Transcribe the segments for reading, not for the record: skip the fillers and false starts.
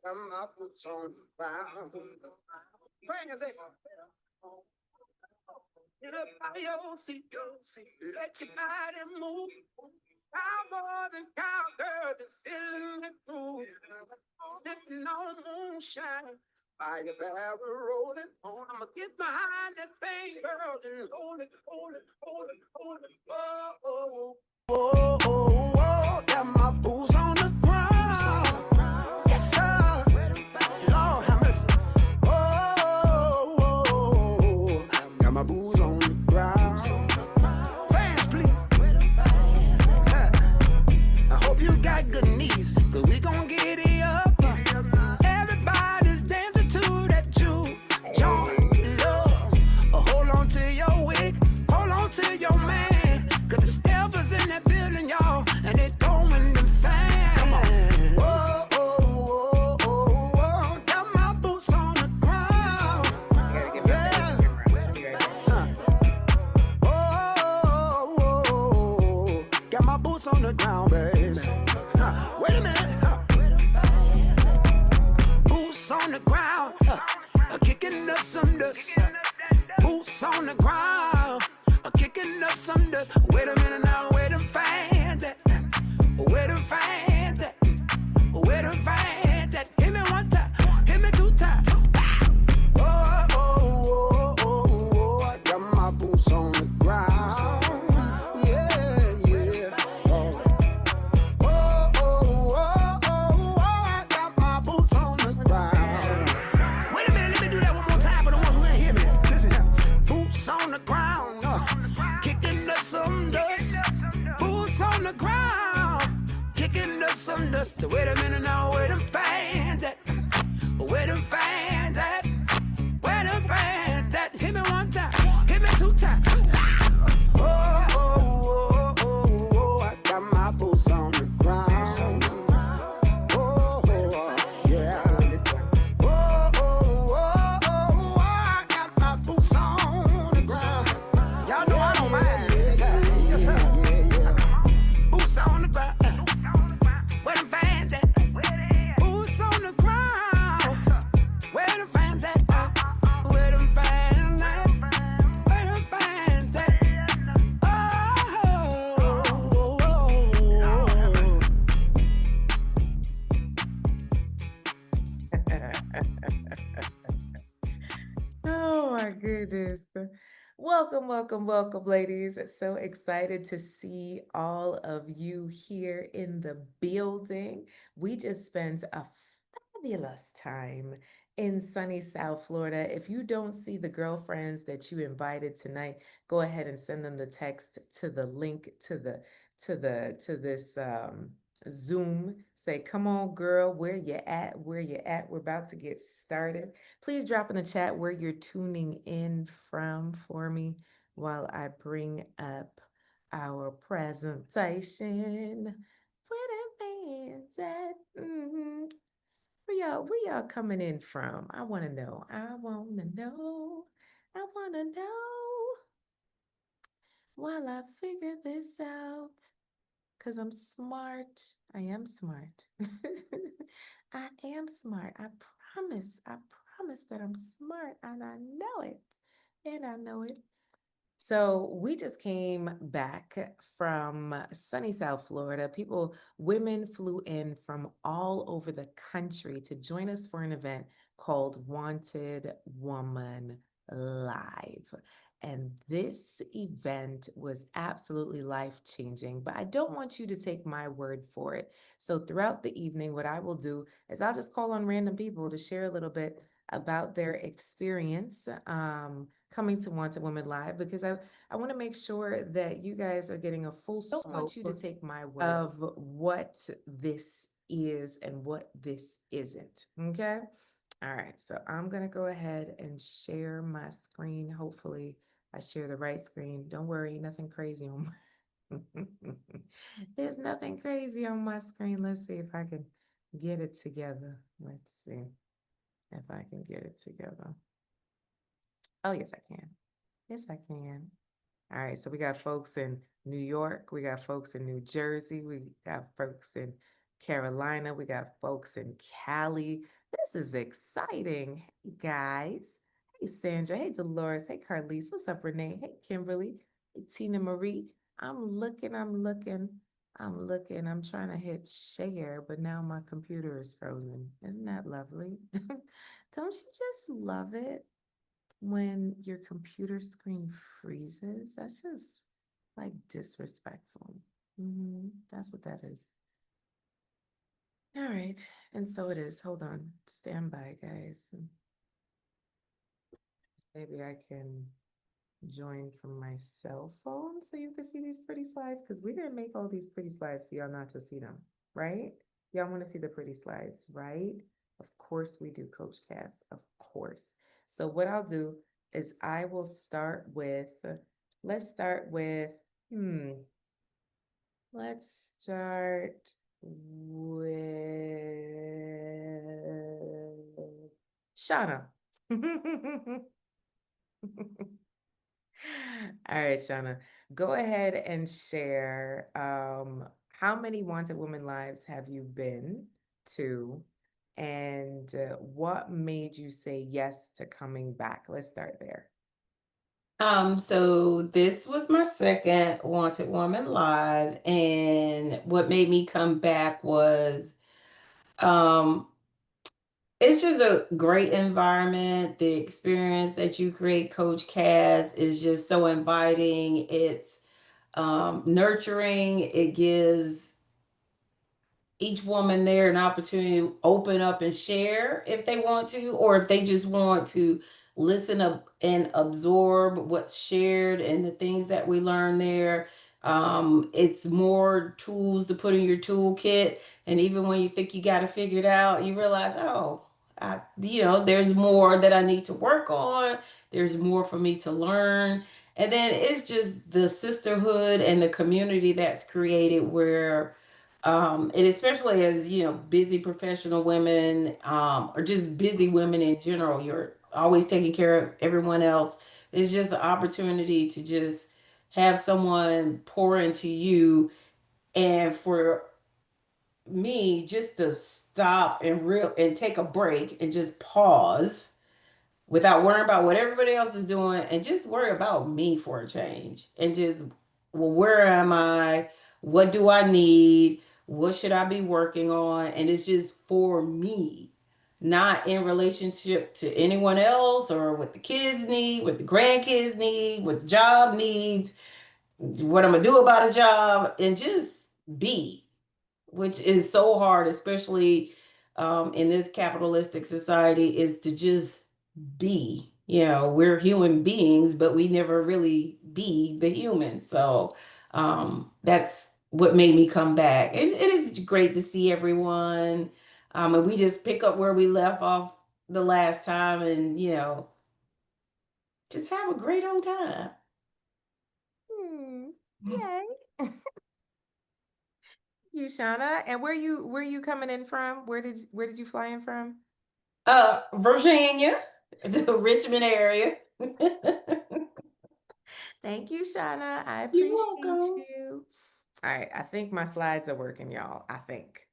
got my boots on the ground. Bring it. Get up by your seat, let your body move. I'm more than cowgirl, the feeling the groove. Sitting on moonshine, fire barrel rolling on. I'ma get behind that thing, girl, and hold it, hold it, hold it, hold it. Oh, oh, oh, oh, oh, got my boots on the ground. Yes, sir. Lord have mercy. Oh, oh, oh, got my boots on the ground. Fans, please. I hope you got good knees, cause we gon' get it up. Everybody's dancing to that juke joint, love. Hold on to your wig, hold on to your man, cause the steppers in that building, y'all, and it's going to fan. Come on. Whoa, oh, oh, oh, oh, got my boots on the ground. Yeah. Oh, oh, oh, got my boots on the ground, baby. Wait a minute. Boots on the ground, kicking up some dust. Boots on the ground, kicking up some dust. Wait a minute now, where them fans at? Where them fans at? Where them fans at? Hit me one time, hit me two times. Oh, oh, oh, oh, oh, I got my boots on the ground. Yeah, yeah. Oh, oh, oh, oh, oh, I got my boots on the ground. Wait a minute, let me do that one more time for the ones who ain't hear me. Listen here. Boots on the ground, kicking up some dust. Boots on the ground, kicking up some dust. Wait a minute now, where them fans at? Where them fans at? Where them fans at? Hit me one time, hit me two times. Oh, oh, oh, oh, oh, I got my boots on the ground. Oh, oh, yeah. Oh, oh, oh, oh, I got my boots on the ground. Y'all know I don't mind. Yes, sir. Boots on the ground. Where them fans at? Boots on the ground. Where them fans at? Where them fans at? Where them fans at? Oh, oh, oh, Oh my goodness. Welcome, welcome, welcome, ladies. So excited to see all of you here in the building. We just spent a fabulous time in sunny South Florida. If you don't see the girlfriends that you invited tonight, go ahead and send them the text to the link to this Zoom. Say, come on, girl, where you at? Where you at? We're about to get started. Please drop in the chat where you're tuning in from for me while I bring up our presentation. Where the fans at? Where y'all coming in from? I want to know. I want to know. I want to know while I figure this out. Because I'm smart. I am smart. I am smart. I promise. I promise that I'm smart and I know it. And I know it. So we just came back from sunny South Florida. Women flew in from all over the country to join us for an event called Wanted Woman Live. And this event was absolutely life changing, but I don't want you to take my word for it. So throughout the evening, what I will do is I'll just call on random people to share a little bit about their experience coming to Wanted Women Live because I want to make sure that you guys are getting a full scope. I don't want you to take my word of what this is and what this isn't. Okay. All right. So I'm going to go ahead and share my screen. Hopefully, I share the right screen. Don't worry, nothing crazy on my. There's nothing crazy on my screen. Let's see if I can get it together. Let's see if I can get it together. Oh, yes, I can. Yes, I can. All right, so we got folks in New York, we got folks in New Jersey, we got folks in Carolina. We got folks in Cali. This is exciting. Hey, guys. Hey, Sandra. Hey, Dolores. Hey, Carlise. What's up, Renee? Hey, Kimberly. Hey, Tina Marie. I'm looking. I'm trying to hit share, but now my computer is frozen. Isn't that lovely? Don't you just love it when your computer screen freezes? That's just like disrespectful. That's what that is. All right. And so it is. Hold on. Stand by, guys. Maybe I can join from my cell phone so you can see these pretty slides because we didn't make all these pretty slides for y'all not to see them, right? Y'all want to see the pretty slides, right? Of course we do, Coach Cass. Of course. So what I'll do is I will start with, let's start with, hmm, let's start with Shauna. All right, Shauna, go ahead and share how many Wanted Woman lives have you been to, and what made you say yes to coming back? Let's start there. So this was my second Wanted Woman live, and what made me come back was um it's just a great environment. The experience that you create, Coach Cass, is just so inviting. It's nurturing. It gives each woman there an opportunity to open up and share if they want to, or if they just want to listen up and absorb what's shared and the things that we learn there. It's more tools to put in your toolkit. And even when you think you got it figured out, you realize, oh, there's more that I need to work on. There's more for me to learn. And then it's just the sisterhood and the community that's created where and especially as busy professional women, or just busy women in general, you're always taking care of everyone else. It's just an opportunity to just have someone pour into you, and for me just to stop and real and take a break and just pause without worrying about what everybody else is doing, and just worry about me for a change, and just, well, where am I, what do I need, what should I be working on, and it's just for me, not in relationship to anyone else, or what the kids need, what the grandkids need, what the job needs, what I'm gonna do about a job, and just be, which is so hard, especially in this capitalistic society, is to just be. We're human beings, but we never really be the human. So that's what made me come back. It is great to see everyone. And we just pick up where we left off the last time, and, just have a great old time. Hmm. Yay. You, Shauna. And where you coming in from? Where did you fly in from? Virginia, the Richmond area. Thank you, Shauna. I You're appreciate welcome. you. All right, I think my slides are working, y'all. I think.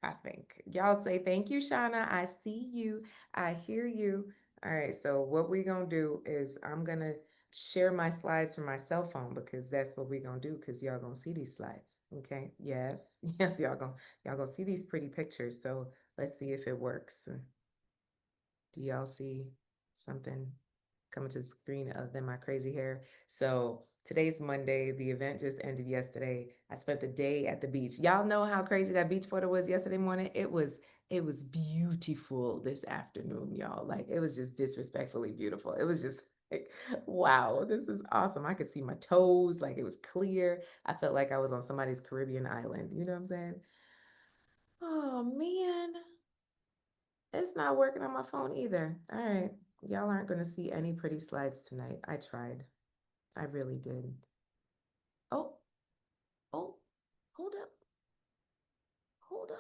Y'all say thank you, Shauna. I see you. I hear you. All right, so what we gonna do is I'm gonna share my slides from my cell phone because that's what we gonna do because y'all gonna see these slides. Okay. Yes. Yes, y'all gonna see these pretty pictures. So let's see if it works. Do y'all see something coming to the screen other than my crazy hair? So today's Monday. The event just ended yesterday. I spent the day at the beach. Y'all know how crazy that beach photo was yesterday morning. It was beautiful this afternoon, y'all. Like it was just disrespectfully beautiful. It was just like, wow, this is awesome. I could see my toes, like it was clear. I felt like I was on somebody's Caribbean island. You know what I'm saying? Oh man. It's not working on my phone either. All right. Y'all aren't going to see any pretty slides tonight. I tried. I really did. Oh, oh, hold up. Hold on.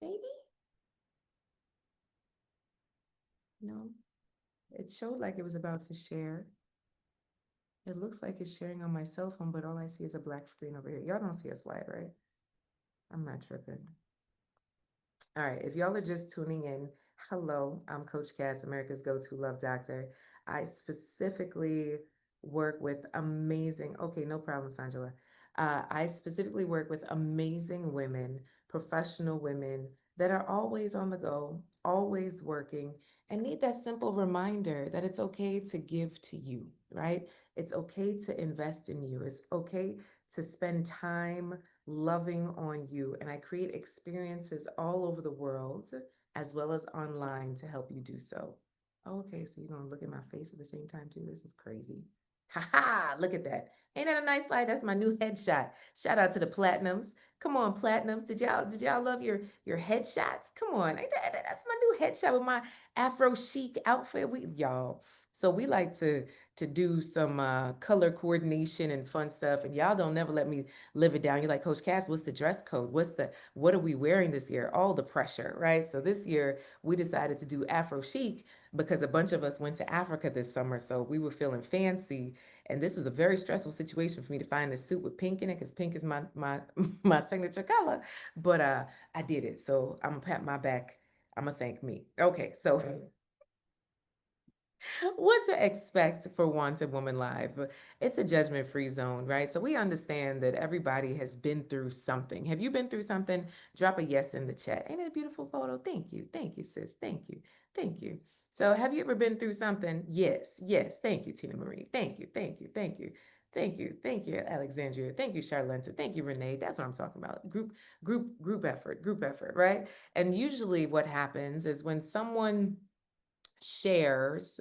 Maybe? No. It showed like it was about to share. It looks like it's sharing on my cell phone, but all I see is a black screen over here. Y'all don't see a slide, right? I'm not tripping. All right, if y'all are just tuning in, hello, I'm Coach Cass, America's go-to love doctor. I specifically work with amazing, okay, no problem, Sanjala. I specifically work with amazing women, professional women that are always on the go, always working, and need that simple reminder that it's okay to give to you, right? It's okay to invest in you. It's okay to spend time loving on you. And I create experiences all over the world as well as online to help you do so. Okay, so you're gonna look at my face at the same time too. This is crazy. Ha ha! Look at that. Ain't that a nice slide? That's my new headshot. Shout out to the platinums. Come on, platinums. Did y'all love your headshots? Come on. That's my new headshot with my Afro chic outfit. We y'all. So we like to do some color coordination and fun stuff. And y'all don't never let me live it down. You're like, Coach Cass, what's the dress code? What are we wearing this year? All the pressure, right? So this year we decided to do Afro chic because a bunch of us went to Africa this summer. So we were feeling fancy. And this was a very stressful situation for me to find a suit with pink in it because pink is my my signature color. But I did it. So I'm gonna pat my back. I'm gonna thank me. Okay, so what to expect for Wanted Woman Live. It's a judgment free zone, right? So we understand that everybody has been through something. Have you been through something? Drop a yes in the chat. Ain't it a beautiful photo? Thank you. Thank you, sis. Thank you. Thank you. So have you ever been through something? Yes. Yes. Thank you, Tina Marie. Thank you. Thank you. Thank you. Thank you. Thank you, Alexandria. Thank you, Charlenta. Thank you, Renee. That's what I'm talking about. Group effort, right? And usually what happens is when someone shares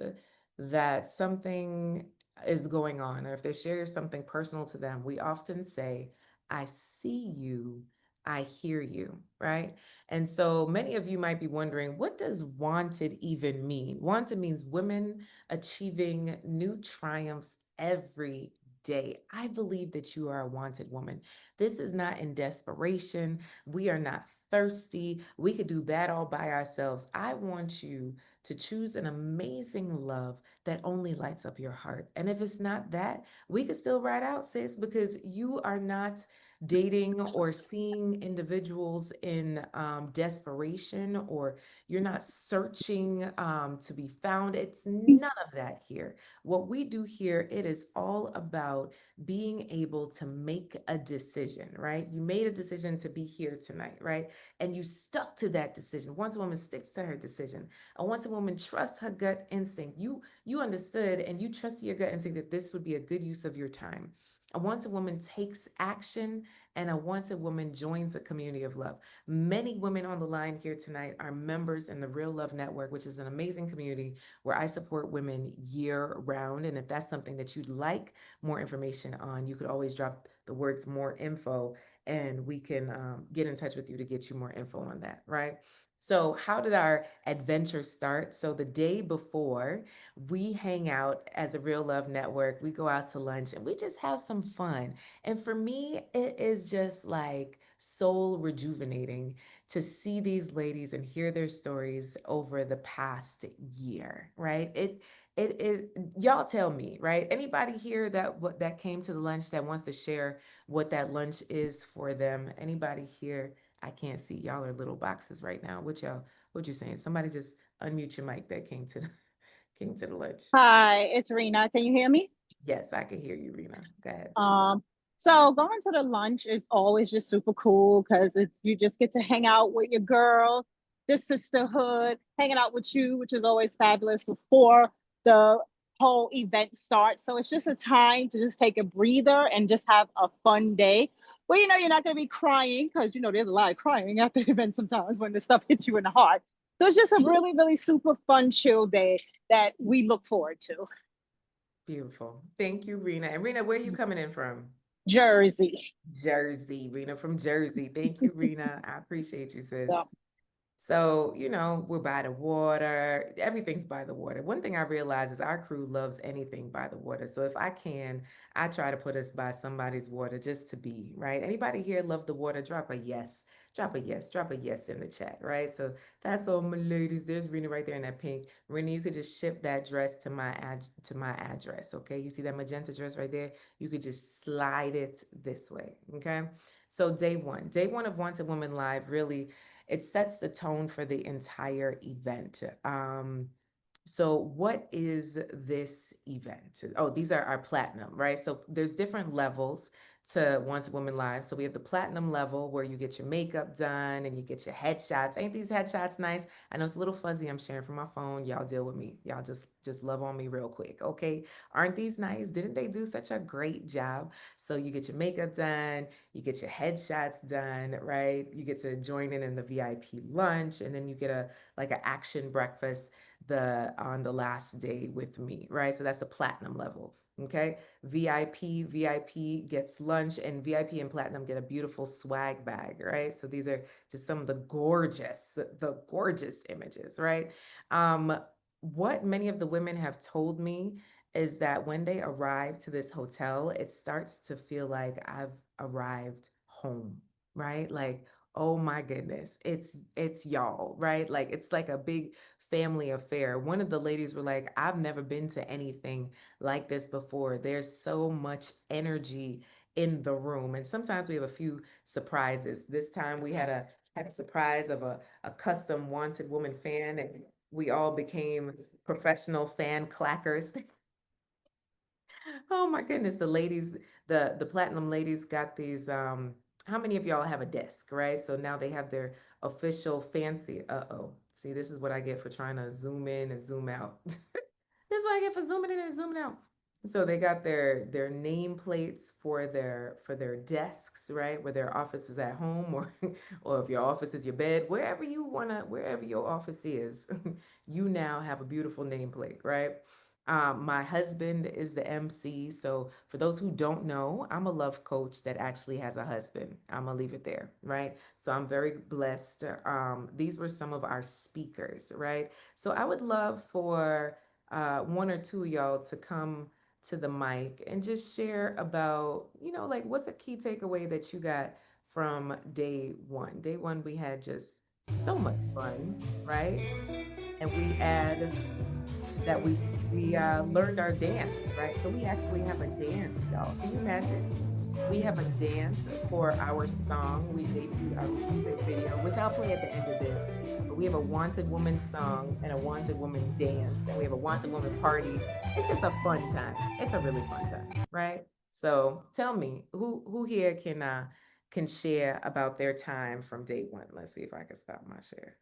that something is going on, or if they share something personal to them, we often say, I see you, I hear you, right? And so many of you might be wondering, what does wanted even mean? Wanted means women achieving new triumphs every day. I believe that you are a wanted woman. This is not in desperation. We are not thirsty. We could do bad all by ourselves. I want you to choose an amazing love that only lights up your heart. And if it's not that, we could still ride out, sis, because you are not dating or seeing individuals in desperation, or you're not searching to be found. It's none of that here. What we do here, it is all about being able to make a decision, right? You made a decision to be here tonight, right? And you stuck to that decision. Once a woman sticks to her decision, I want a woman trust her gut instinct. You understood and you trusted your gut instinct that this would be a good use of your time. A wanted woman takes action, and a wanted woman joins a community of love. Many women on the line here tonight are members in the Real Love Network, which is an amazing community where I support women year round. And if that's something that you'd like more information on, you could always drop the words more info and we can get in touch with you to get you more info on that, right? So, how did our adventure start? So, the day before, we hang out as a Real Love Network. We go out to lunch and we just have some fun. And for me, it is just like soul rejuvenating to see these ladies and hear their stories over the past year, right? Y'all tell me, right? Anybody here that came to the lunch that wants to share what that lunch is for them? Anybody here? I can't see. Y'all are little boxes right now. What you saying? Somebody just unmute your mic that came to the came to the lunch. Hi, it's Rena. Can you hear me? Yes, I can hear you, Rena. Go ahead. Um, so going to the lunch is always just super cool because you just get to hang out with your girl, the sisterhood, hanging out with you, which is always fabulous before the whole event starts. So it's just a time to just take a breather and just have a fun day. Well, you're not going to be crying because there's a lot of crying at the event sometimes when the stuff hits you in the heart. So it's just a really, really super fun, chill day that we look forward to. Beautiful. Thank you, Rena. And Rena, where are you coming in from? Jersey. Jersey. Rena from Jersey. Thank you, Rena. I appreciate you, sis. Yeah. So, we're by the water. Everything's by the water. One thing I realize is our crew loves anything by the water. So if I can, I try to put us by somebody's water just to be, right? Anybody here love the water? Drop a yes. Drop a yes in the chat, right? So that's all my ladies. There's Rena right there in that pink. Rena, you could just ship that dress to my address, okay? You see that magenta dress right there? You could just slide it this way, okay? So day one of Wanted Woman Live really it sets the tone for the entire event. So what is this event? Oh, these are our platinum, right? So there's different levels to Once a Woman Live. So we have the platinum level where you get your makeup done and you get your headshots. Ain't these headshots nice? I know it's a little fuzzy. I'm sharing from my phone. Y'all deal with me. Y'all just love on me real quick, okay? Aren't these nice? Didn't they do such a great job? So you get your makeup done, you get your headshots done, right? You get to join in the VIP lunch, and then you get a like an action breakfast on the last day with me, right? So that's the platinum level. Okay. VIP gets lunch, and VIP and platinum get a beautiful swag bag, right? So these are just some of the gorgeous images, right? What many of the women have told me is that when they arrive to this hotel, it starts to feel like I've arrived home, right? Like, oh my goodness, it's y'all, right? Like it's like a big family affair. One of the ladies were like, I've never been to anything like this before. There's so much energy in the room. And sometimes we have a few surprises. This time we had a surprise of a custom Wanted Woman fan, and we all became professional fan clackers. Oh my goodness, the ladies, the platinum ladies got these how many of y'all have a desk, right? So now they have their official fancy, uh-oh. See, this is what I get for trying to zoom in and zoom out. This is what I get for zooming in and zooming out. So they got their nameplates for their desks, right? Where their office is at home, or if your office is your bed, wherever your office is, you now have a beautiful nameplate, right? My husband is the MC. So for those who don't know, I'm a love coach that actually has a husband. I'm gonna leave it there, right? So I'm very blessed. These were some of our speakers, right? So I would love for one or two of y'all to come to the mic and just share about, like what's a key takeaway that you got from day one? Day one, we had just so much fun, right? And we had that we learned our dance, right? So we actually have a dance, y'all. Can you imagine? We have a dance for our song. We debuted our music video, which I'll play at the end of this. But we have a Wanted Woman song and a Wanted Woman dance, and we have a Wanted Woman party. It's just a fun time. It's a really fun time, right? So tell me, who here can share about their time from day one? Let's see if I can stop my share.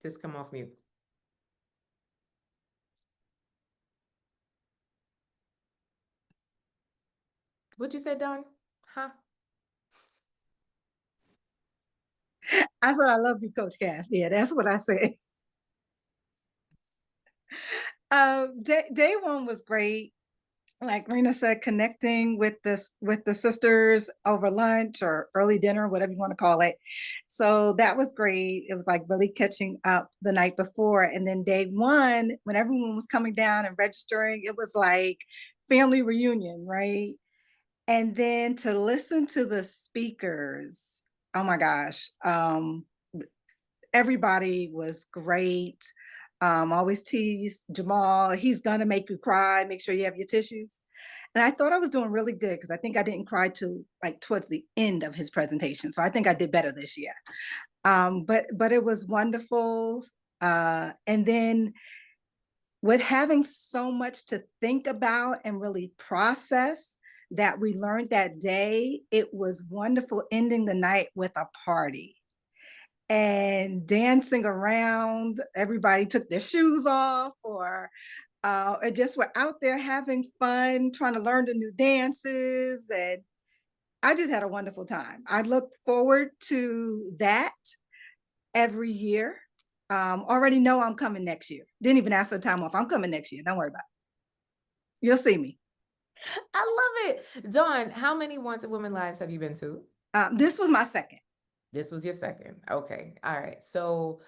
Just come off mute. What'd you say, Dawn? Huh? I said, I love you, Coach Cass. Yeah, that's what I said. Day one was great. Like Rena said, connecting with the sisters over lunch or early dinner, whatever you want to call it. So that was great. It was like really catching up the night before. And then day one, when everyone was coming down and registering, it was like family reunion, right? And then to listen to the speakers, oh my gosh, everybody was great. Always tease Jamal, he's gonna make you cry, make sure you have your tissues. And I thought I was doing really good because I think I didn't cry till like towards the end of his presentation. So I think I did better this year. But it was wonderful. And then with having so much to think about and really process that we learned that day, it was wonderful ending the night with a party and dancing around. Everybody took their shoes off and just were out there having fun, trying to learn the new dances. And I just had a wonderful time. I look forward to that every year. Already know I'm coming next year. Didn't even ask for time off. I'm coming next year. Don't worry about it. You'll see me. I love it. Dawn, how many Wanted Women lives have you been to? This was my second. This was your second. Okay. All right. So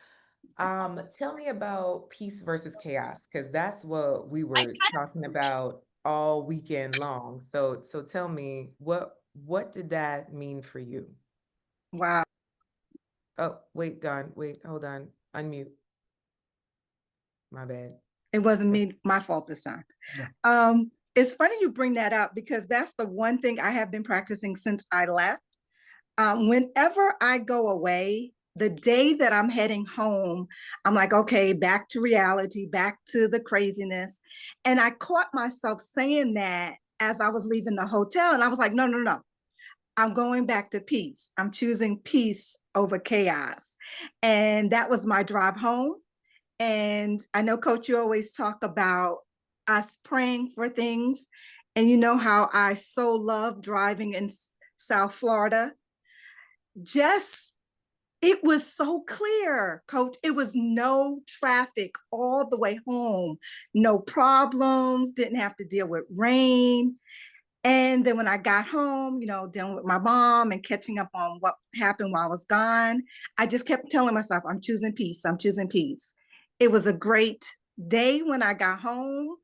tell me about peace versus chaos, because that's what we were talking about all weekend long. So tell me, what did that mean for you? Wow. Oh, wait, Don, wait, hold on. Unmute. My bad. It wasn't Okay. me, my fault this time. Yeah. It's funny you bring that up because that's the one thing I have been practicing since I left. Whenever I go away, the day that I'm heading home, I'm like, okay, back to reality, back to the craziness. And I caught myself saying that as I was leaving the hotel. And I was like, no, no, no. I'm going back to peace. I'm choosing peace over chaos. And that was my drive home. And I know, Coach, you always talk about us praying for things. And you know how I so love driving in South Florida. Just, it was so clear, Coach. It was no traffic all the way home, no problems, didn't have to deal with rain. And then when I got home, dealing with my mom and catching up on what happened while I was gone, I just kept telling myself, I'm choosing peace. I'm choosing peace. It was a great day when I got home.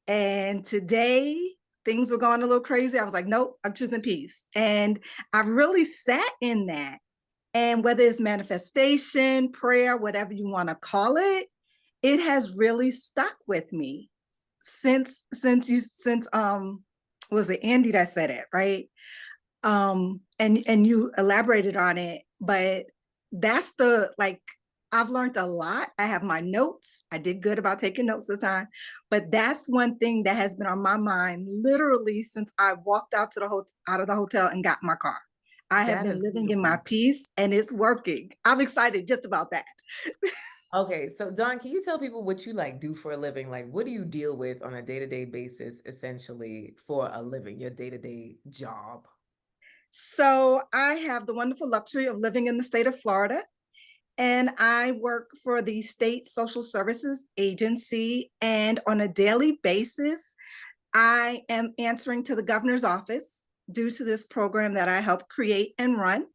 And today, things were going a little crazy. I was like, nope, I'm choosing peace. And I really sat in that. And whether it's manifestation, prayer, whatever you want to call it, it has really stuck with me since was it Andy that said it, right? And you elaborated on it, but that's the like I've learned a lot. I have my notes. I did good about taking notes this time, but that's one thing that has been on my mind literally since I walked out of the hotel and got in my car. I have That been is living in my beautiful. peace and it's working. I'm excited just about that. Okay, so Don, can you tell people what you like do for a living? Like, what do you deal with on a day-to-day basis, essentially, for a living, your day-to-day job? So I have the wonderful luxury of living in the state of Florida. And I work for the State Social Services Agency. And on a daily basis, I am answering to the governor's office due to this program that I helped create and run.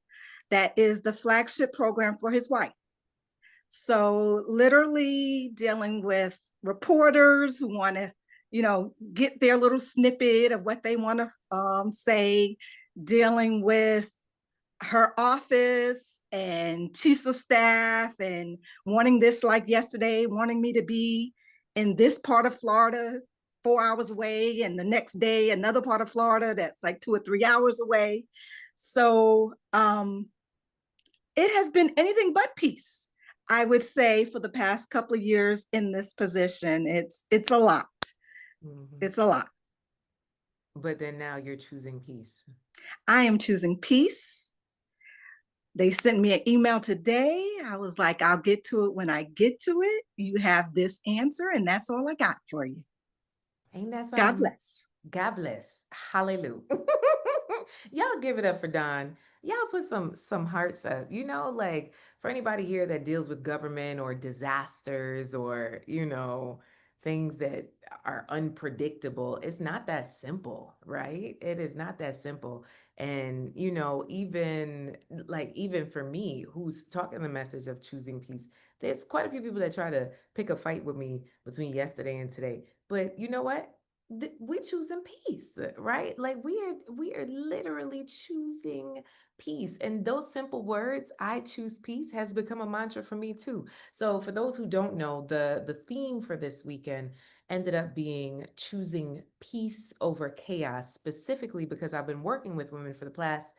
That is the flagship program for his wife. So, literally dealing with reporters who want to, get their little snippet of what they want to say, dealing with her office and chiefs of staff and wanting this like yesterday, wanting me to be in this part of Florida 4 hours away, and the next day another part of Florida that's like 2 or 3 hours away. So it has been anything but peace, I would say, for the past couple of years in this position. It's a lot. Mhm. It's a lot. But then now you're choosing peace. I am choosing peace. They sent me an email today. I was like, I'll get to it when I get to it. You have this answer, and that's all I got for you. Ain't that God something? bless. God bless. Hallelujah. Y'all give it up for Don. Y'all put some hearts up. Like for anybody here that deals with government or disasters or, things that are unpredictable, it's not that simple, right? It is not that simple. And, even for me, who's talking the message of choosing peace, there's quite a few people that try to pick a fight with me between yesterday and today. But you know what? We choosing peace, right? Like we are literally choosing peace, and those simple words, I choose peace, has become a mantra for me too. So for those who don't know, the theme for this weekend ended up being choosing peace over chaos, specifically because I've been working with women for the past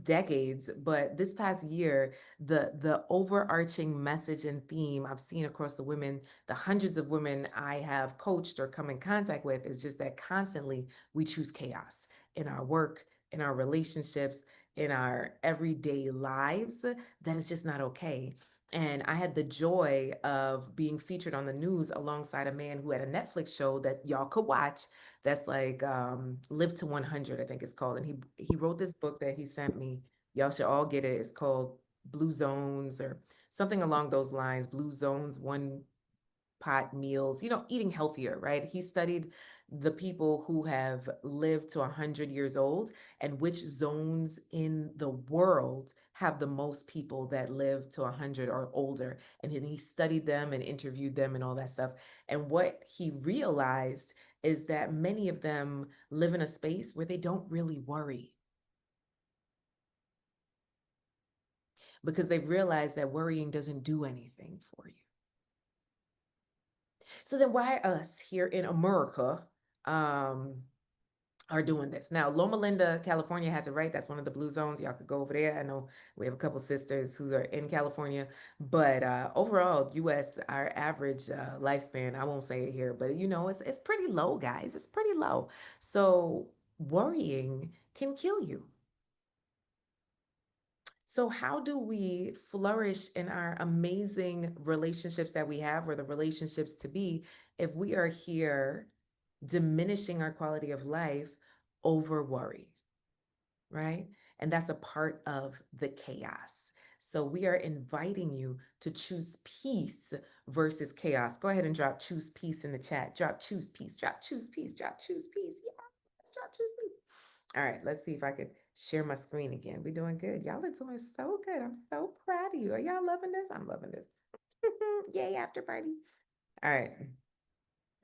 decades, but this past year, the overarching message and theme I've seen across the hundreds of women I have coached or come in contact with, is just that constantly we choose chaos in our work, in our relationships, in our everyday lives. That is just not okay. And I had the joy of being featured on the news alongside a man who had a Netflix show that y'all could watch. That's like Live to 100, I think it's called. And he wrote this book that he sent me. Y'all should all get it. It's called Blue Zones or something along those lines. Blue Zones, one pot meals, eating healthier, right? He studied the people who have lived to 100 years old and which zones in the world have the most people that live to 100 or older. And he studied them and interviewed them and all that stuff. And what he realized is that many of them live in a space where they don't really worry because they've realized that worrying doesn't do anything for you. So then why us here in America are doing this? Now, Loma Linda, California has it right. That's one of the blue zones. Y'all could go over there. I know we have a couple sisters who are in California, but overall, US, our average lifespan, I won't say it here, but it's pretty low, guys. It's pretty low. So worrying can kill you. So how do we flourish in our amazing relationships that we have, or the relationships to be, if we are here diminishing our quality of life over worry, right? And that's a part of the chaos. So we are inviting you to choose peace versus chaos. Go ahead and drop choose peace in the chat. Drop choose peace, drop choose peace, drop choose peace. Yeah, let's drop choose peace. All right, let's see if I could share my screen again. We're doing good. Y'all are doing so good. I'm so proud of you. Are y'all loving this? I'm loving this. Yay, after party. All right.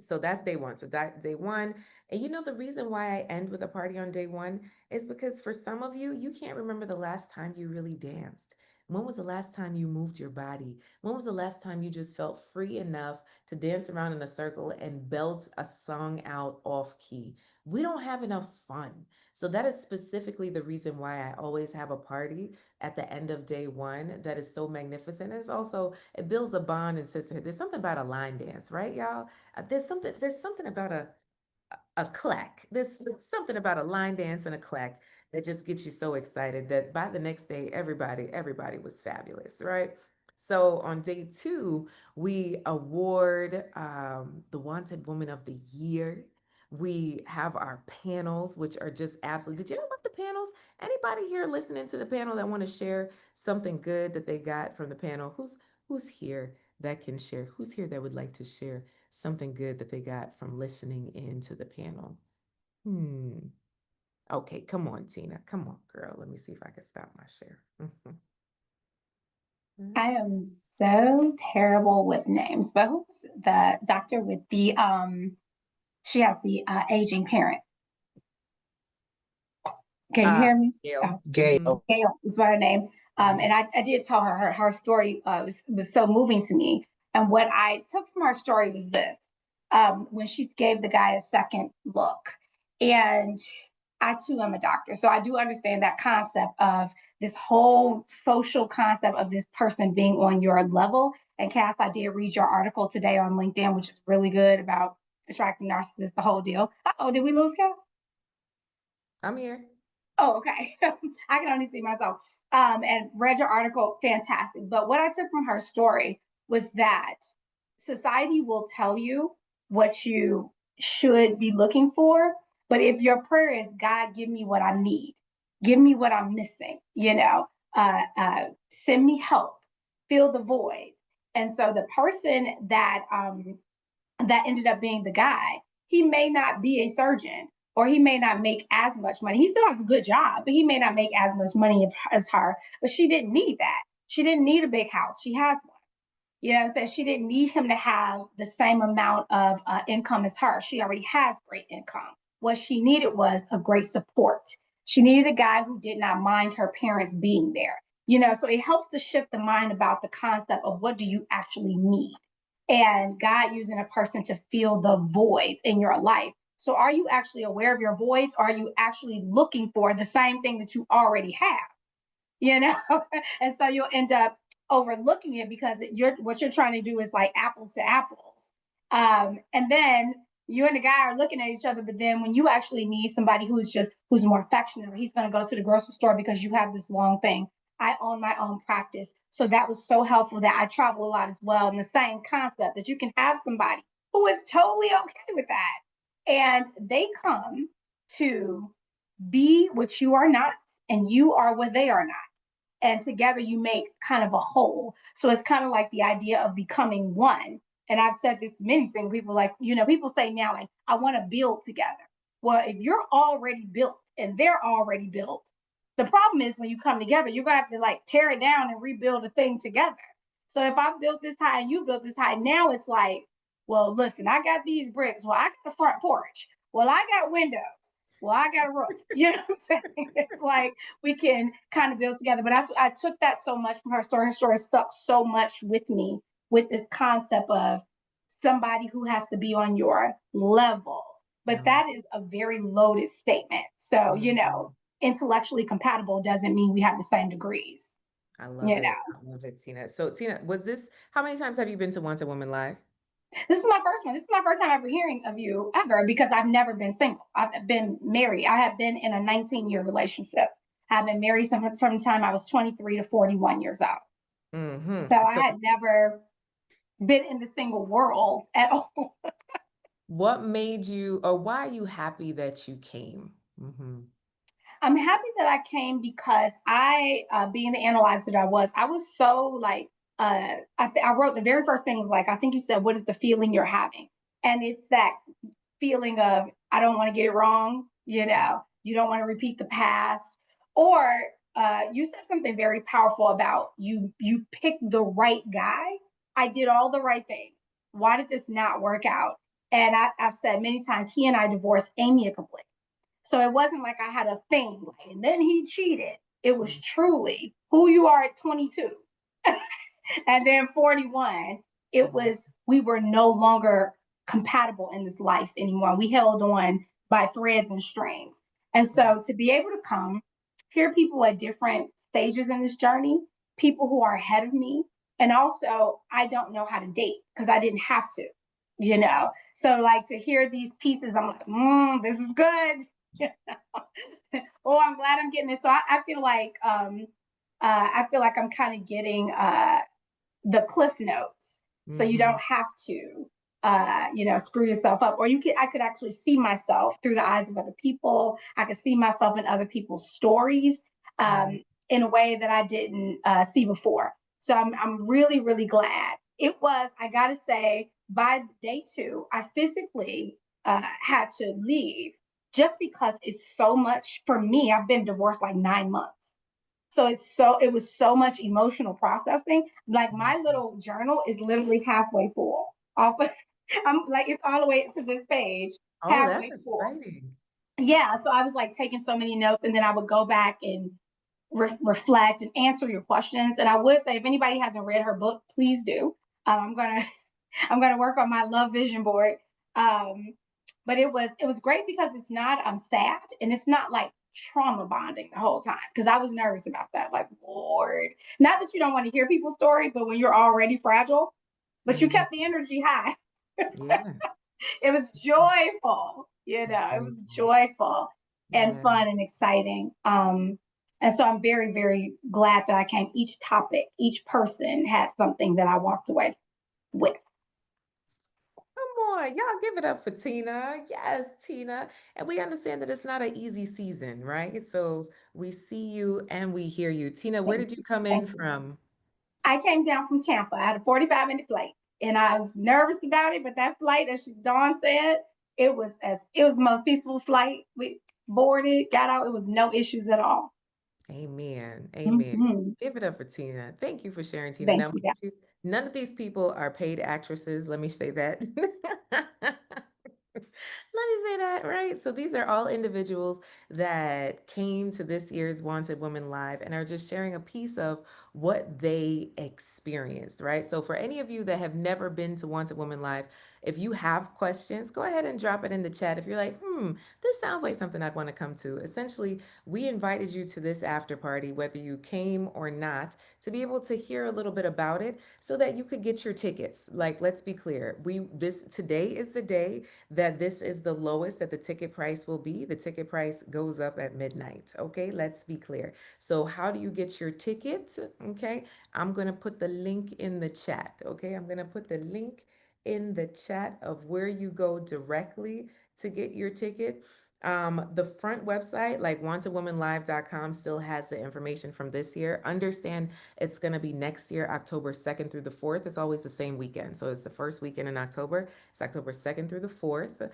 So that's day one. So day one. And the reason why I end with a party on day one is because for some of you, you can't remember the last time you really danced. When was the last time you moved your body? When was the last time you just felt free enough to dance around in a circle and belt a song out off key? We don't have enough fun. So that is specifically the reason why I always have a party at the end of day one that is so magnificent. It's also, it builds a bond and sisterhood. There's something about a line dance, right, y'all? There's something about a clack. There's something about a line dance and a clack that just gets you so excited that by the next day, everybody was fabulous, right? So on day two, we award the Wanted Woman of the Year. We have our panels, which are just absolutely. Did you love the panels? Anybody here listening to the panel that want to share something good that they got from the panel? Who's here that can share? Who's here that would like to share something good that they got from listening into the panel? Okay, come on, Tina. Come on, girl. Let me see if I can stop my share. I am so terrible with names, but who's the doctor with the she has the aging parent. Can you hear me? Gail. Oh, Gail. Gail is what her name. And I did tell her story was so moving to me. And what I took from her story was this: when she gave the guy a second look, and I too am a doctor, so I do understand that concept of this whole social concept of this person being on your level. And Cass, I did read your article today on LinkedIn, which is really good about attracting narcissists, the whole deal. Oh, did we lose Cass? I'm here. Oh, okay. I can only see myself. And read your article, fantastic. But what I took from her story was that society will tell you what you should be looking for. But if your prayer is, God, give me what I need, give me what I'm missing, send me help, fill the void. And so the person that ended up being the guy, he may not be a surgeon or he may not make as much money. He still has a good job, but he may not make as much money as her. But she didn't need that. She didn't need a big house. She has one. You know what I'm saying? She didn't need him to have the same amount of income as her. She already has great income. What she needed was a great support. She needed a guy who did not mind her parents being there. So it helps to shift the mind about the concept of what do you actually need, and God using a person to fill the voids in your life. So are you actually aware of your voids? Or are you actually looking for the same thing that you already have? And so you'll end up overlooking it because what you're trying to do is like apples to apples. And then you and the guy are looking at each other, but then when you actually need somebody who's more affectionate, or he's going to go to the grocery store because you have this long thing. I own my own practice. So that was so helpful that I travel a lot as well. And the same concept that you can have somebody who is totally okay with that. And they come to be what you are not, and you are what they are not. And together you make kind of a whole. So it's kind of like the idea of becoming one. And I've said this to many things. People people say now, like, I want to build together. Well, if you're already built and they're already built, the problem is when you come together, you're gonna have to like tear it down and rebuild a thing together. So if I built this high and you built this high, now it's like Well, listen, I got these bricks. Well, I got a front porch. Well, I got windows. Well, I got a roof. You know what I'm saying? It's like we can kind of build together. But I took that so much from her story. Her story stuck so much with me with this concept of somebody who has to be on your level. But Yeah. that is a very loaded statement. So, Mhm. intellectually compatible doesn't mean we have the same degrees, I love you know. it. I love it, Tina. So, Tina, how many times have you been to Want a Woman Live? This is my first one. This is my first time ever hearing of you ever because I've never been single. I've been married. I have been in a 19-year relationship. I've been married some time I was 23 to 41 years old. Hmm. So I So, had never been in the single world at all. what made you, or why are you happy that you came? Hmm. I'm happy that I came because being the analyzer that I was so like, I wrote the very first thing was like, I think you said, what is the feeling you're having? And it's that feeling of, I don't want to get it wrong. You don't want to repeat the past. Or you said something very powerful about you picked the right guy. I did all the right things. Why did this not work out? And I've said many times, he and I divorced amicably. So it wasn't like I had a thing, like, and then he cheated. It was truly who you are at 22. And then 41, it was, we were no longer compatible in this life anymore. We held on by threads and strings. And so to be able to come, hear people at different stages in this journey, people who are ahead of me, and also I don't know how to date because I didn't have to, you know. So like to hear these pieces, I'm like, this is good. Oh, I'm glad I'm getting this. So I feel like I'm kind of getting the cliff notes, so you Hmm. don't have to screw yourself up. Or I could actually see myself through the eyes of other people. I could see myself in other people's stories, Hmm. in a way that I didn't see before. So I'm really really glad. It was, I gotta say, by day two I physically had to leave just because it's so much for me. I've been divorced like 9 months. So it was so much emotional processing. Like my little journal is literally halfway full. Off of, I'm like, it's all the way to this page, Oh, that's halfway full. exciting. Yeah. So I was like taking so many notes, and then I would go back and reflect and answer your questions. And I would say, if anybody hasn't read her book, please do. I'm gonna I'm gonna work on my love vision board. Um, but it was great because it's not sad, and it's not like trauma bonding the whole time, because I was nervous about that. Like, Lord, not that you don't want to hear people's story, but when you're already fragile, but you Hmm. kept the energy high. Yeah. It was joyful, it was Joyful. joyful and Yeah. fun and exciting. And so I'm very, very glad that I came. Each topic, each person had something that I walked away with. Come on, y'all give it up for Tina. Yes, Tina. And we understand that it's not an easy season, right? So we see you and we hear you. Tina, where Thank did you you. come in Thank you. from? I came down from Tampa. I had a 45-minute flight, and I was nervous about it. But that flight, as Dawn said, it was the most peaceful flight. We boarded, got out. It was no issues at all. Amen. Amen. Hmm. Give it up for Tina. Thank you for sharing, Tina. Now, Thank mind you, guys. you, none of these people are paid actresses. Let me say that. Let me say that, right? So these are all individuals that came to this year's Wanted Woman Live and are just sharing a piece of what they experienced, right? So for any of you that have never been to Wanted Woman Live, if you have questions, go ahead and drop it in the chat. If you're like, this sounds like something I'd want to come to. Essentially, we invited you to this after party, whether you came or not, to be able to hear a little bit about it so that you could get your tickets. Like, let's be clear. This today is the day that this is the lowest that the ticket price will be. The ticket price goes up at midnight. Okay, let's be clear. So, how do you get your ticket? Okay, I'm going to put the link in the chat. Okay, I'm going to put the link in the chat of where you go directly to get your ticket. The front website, like wantedwomanlive.com, still has the information from this year. Understand it's going to be next year, October 2nd through the 4th. It's always the same weekend. So it's the first weekend in October. It's October 2nd through the 4th.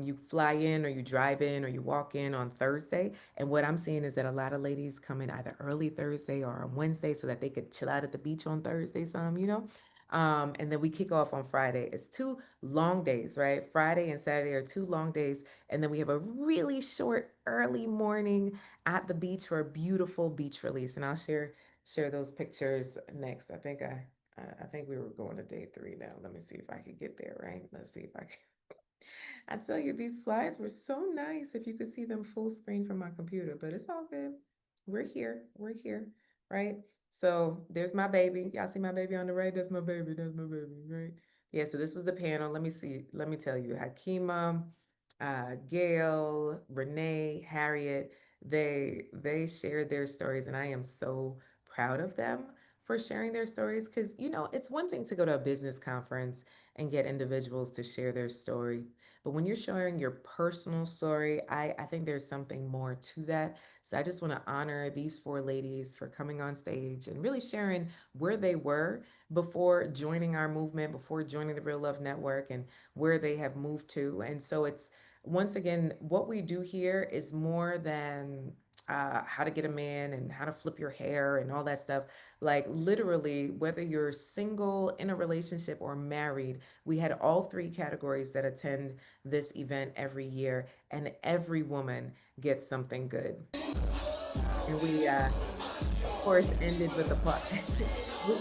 You fly in or you drive in or you walk in on Thursday. And what I'm seeing is that a lot of ladies come in either early Thursday or on Wednesday so that they could chill out at the beach on Thursday, some. And then we kick off on Friday. It's 2 long days, right? Friday and Saturday are 2 long days. And then we have a really short early morning at the beach for a beautiful beach release. And I'll share those pictures next. I think we were going to day 3 now. Let me see if I can get there, right? Let's see if I can. I tell you, these slides were so nice if you could see them full screen from my computer, but it's all good. We're here. We're here, right? So there's my baby. Y'all see my baby on the right? That's my baby. That's my baby, right? Yeah, so this was the panel. Let me see. Let me tell you. Hakima, Gail, Renee, Harriet, they shared their stories, and I am so proud of them for sharing their stories because it's one thing to go to a business conference and get individuals to share their story. But when you're sharing your personal story, I think there's something more to that. So I just want to honor these 4 ladies for coming on stage and really sharing where they were before joining our movement, before joining the Real Love Network, and where they have moved to. And so it's once again, what we do here is more than how to get a man and how to flip your hair and all that stuff. Like literally, whether you're single, in a relationship, or married, we had all 3 categories that attend this event every year, and every woman gets something good. And we of course, ended with a party.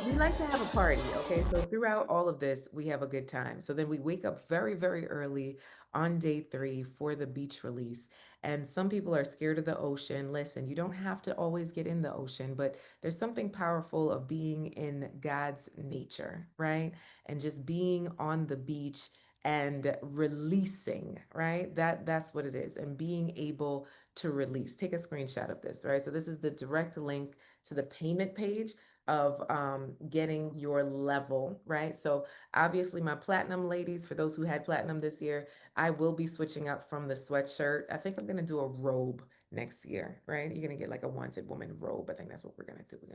We like to have a party, okay? So throughout all of this, we have a good time. So then we wake up very, very early on day 3 for the beach release. And some people are scared of the ocean. Listen, you don't have to always get in the ocean, but there's something powerful of being in God's nature, right? And just being on the beach and releasing, right? That's what it is. And being able to release. Take a screenshot of this, right? So this is the direct link to the payment page of getting your level, right? So obviously my platinum ladies, for those who had platinum this year, I will be switching up from the sweatshirt. I think I'm gonna do a robe next year, right? You're gonna get like a wanted woman robe. I think that's what we're gonna do. We're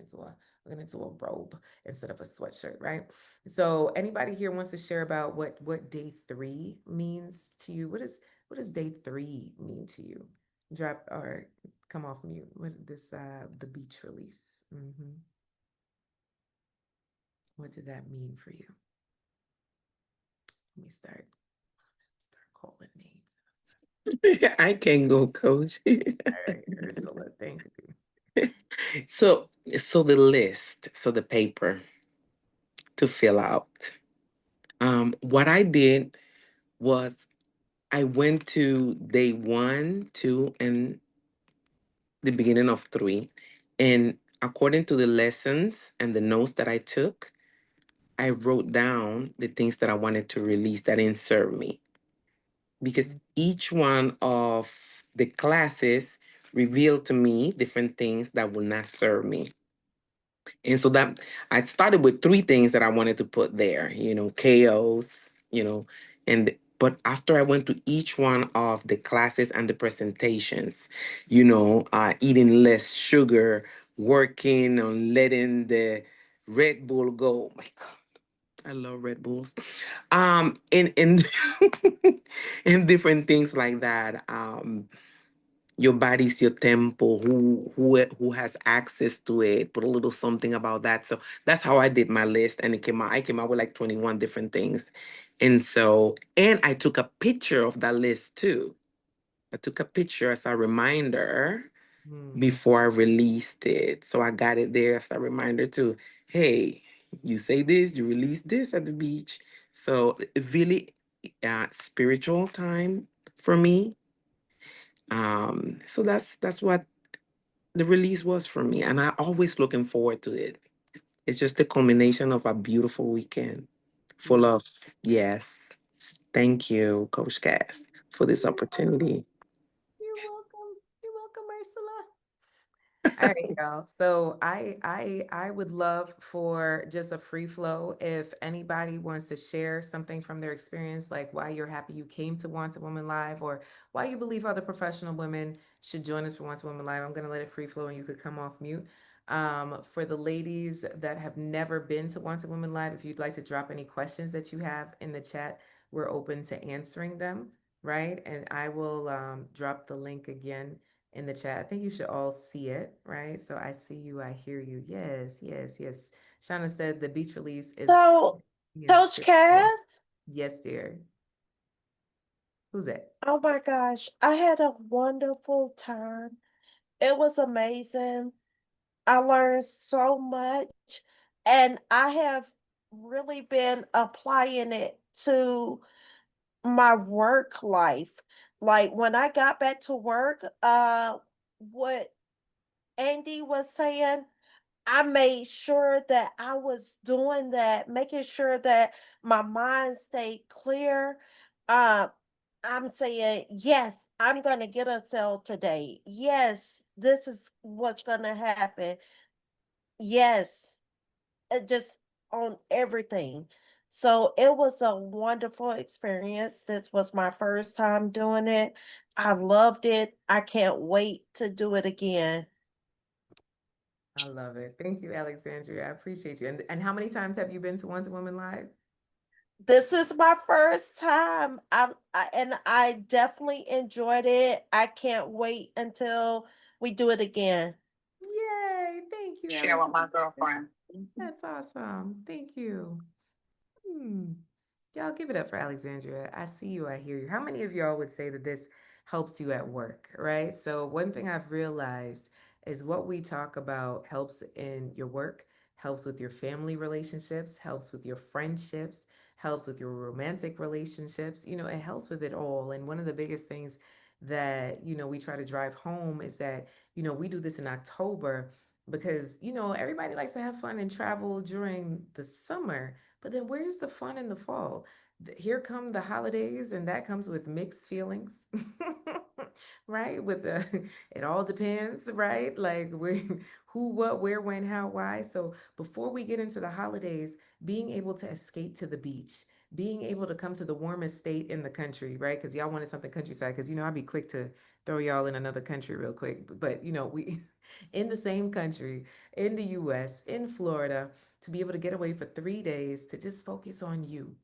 gonna do a robe instead of a sweatshirt, right? So anybody here wants to share about what day 3 means to you? What does day 3 mean to you? Drop or come off mute. What this the beach release? What did that mean for you? Let me start calling names. I can go, coach. All right, Ursula, thank you. so so the list, so the paper to fill out. What I did was I went to day 1, 2, and the beginning of 3. And according to the lessons and the notes that I took, I wrote down the things that I wanted to release that didn't serve me. Because each one of the classes revealed to me different things that would not serve me. And so that I started with 3 things that I wanted to put there, chaos, you know, and but after I went to each one of the classes and the presentations, eating less sugar, working on letting the Red Bull go. Oh my God, I love Red Bulls. And and different things like that. Your body's your temple. Who has access to it? Put a little something about that. So that's how I did my list, and it came out. I came out with like 21 different things, and I took a picture of that list too. I took a picture as a reminder Hmm. before I released it. So I got it there as a reminder too. Hey, you say this, you release this at the beach. So it really spiritual time for me. So that's what the release was for me, and I always looking forward to it. It's just a culmination of a beautiful weekend full Mm. of yes. Thank you, Coach Cass, for this opportunity. You're welcome. You're welcome, Ursula. All right, y'all. So I would love for just a free flow. If anybody wants to share something from their experience, like why you're happy you came to Want a Woman Live, or why you believe other professional women should join us for Want a Woman Live, I'm gonna let it free flow and you could come off mute. For the ladies that have never been to Want a Woman Live, if you'd like to drop any questions that you have in the chat, we're open to answering them, right? And I will drop the link again in the chat. I think you should all see it, right? So I see you, I hear you. Yes, yes, yes. Shauna said the beach release So, is Coach Cass, yes, dear. Who's that? oh my gosh, I had a wonderful time. It was amazing. I learned so much, and I have really been applying it to my work life. Like when I got back to work, what Andy was saying, I made sure that I was doing that, making sure that my mind stayed clear. Uh, I'm saying, yes, I'm going to get a sale today. Yes, this is what's going to happen. Yes, just on everything. So it was a wonderful experience. This was my first time doing it. I loved it. I can't wait to do it again. I love it. Thank you, Alexandria. I appreciate you. And how many times have you been to Once a Woman Live? This is my first time. And I definitely enjoyed it. I can't wait until we do it again. Yay! Thank you, Share with my Alexandria. girlfriend. That's awesome. Thank you. Hmm. Y'all give it up for Alexandria. I see you, I hear you. How many of y'all would say that this helps you at work, right? So, one thing I've realized is what we talk about helps in your work, helps with your family relationships, helps with your friendships, helps with your romantic relationships. It helps with it all. And one of the biggest things that, we try to drive home is that, we do this in October because, everybody likes to have fun and travel during the summer. But then where's the fun in the fall? Here come the holidays, and that comes with mixed feelings, right? It all depends, right? Like who, what, where, when, how, why. So before we get into the holidays, being able to escape to the beach, being able to come to the warmest state in the country, right? Because y'all wanted something countryside. Because I'd be quick to throw y'all in another country real quick. But we in the same country, in the U.S., in Florida, to be able to get away for 3 days to just focus on you.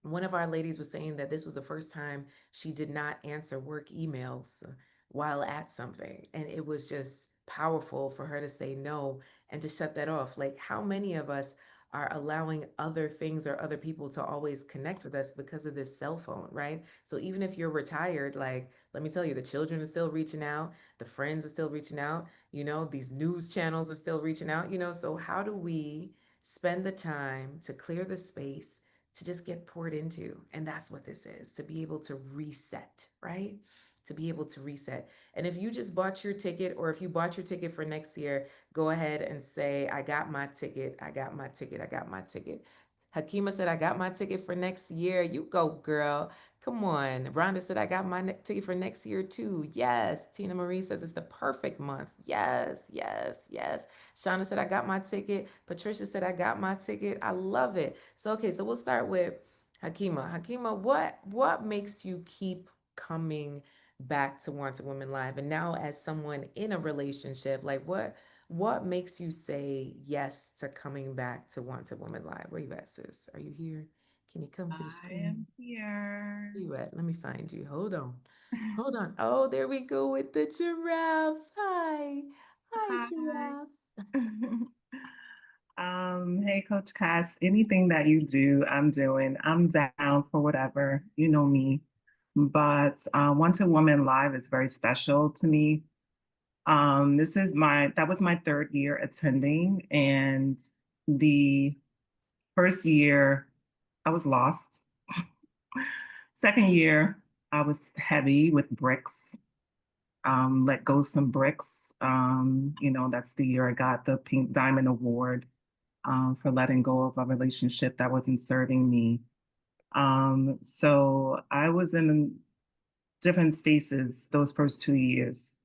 One of our ladies was saying that this was the first time she did not answer work emails while at something. And it was just powerful for her to say no and to shut that off. Like, how many of us are allowing other things or other people to always connect with us because of this cell phone, right? So even if you're retired, like, let me tell you, the children are still reaching out, the friends are still reaching out, these news channels are still reaching out, so how do we spend the time to clear the space to just get poured into? And that's what this is, to be able to reset, right? To be able to reset. And if you just bought your ticket, or if you bought your ticket for next year, go ahead and say, I got my ticket, I got my ticket, I got my ticket. Hakima said, I got my ticket for next year. You go, girl. Come on. Rhonda said, I got my ticket for next year too. Yes. Tina Marie says it's the perfect month. Yes, yes, yes. Shauna said, I got my ticket. Patricia said, I got my ticket. I love it. So, okay, so we'll start with Hakima. Hakima, what makes you keep coming back to Want a Woman Live? And now as someone in a relationship, like what makes you say yes to coming back to Want a Woman Live? Where you at, sis? Are you here? Can you come to the I screen? am here. Where you at? Let me find you. Hold on. Hold on. Oh, there we go with the giraffes. Hi. Hi, Hi. giraffes. Hey, Coach Cass, anything that you do, I'm doing. I'm down for whatever. You know me. But Want a Woman Live is very special to me. That was my third year attending, and the first year I was lost. Second year, I was heavy with bricks. Let go some bricks. That's the year I got the Pink Diamond Award for letting go of a relationship that wasn't serving me. So I was in different spaces those first 2 years.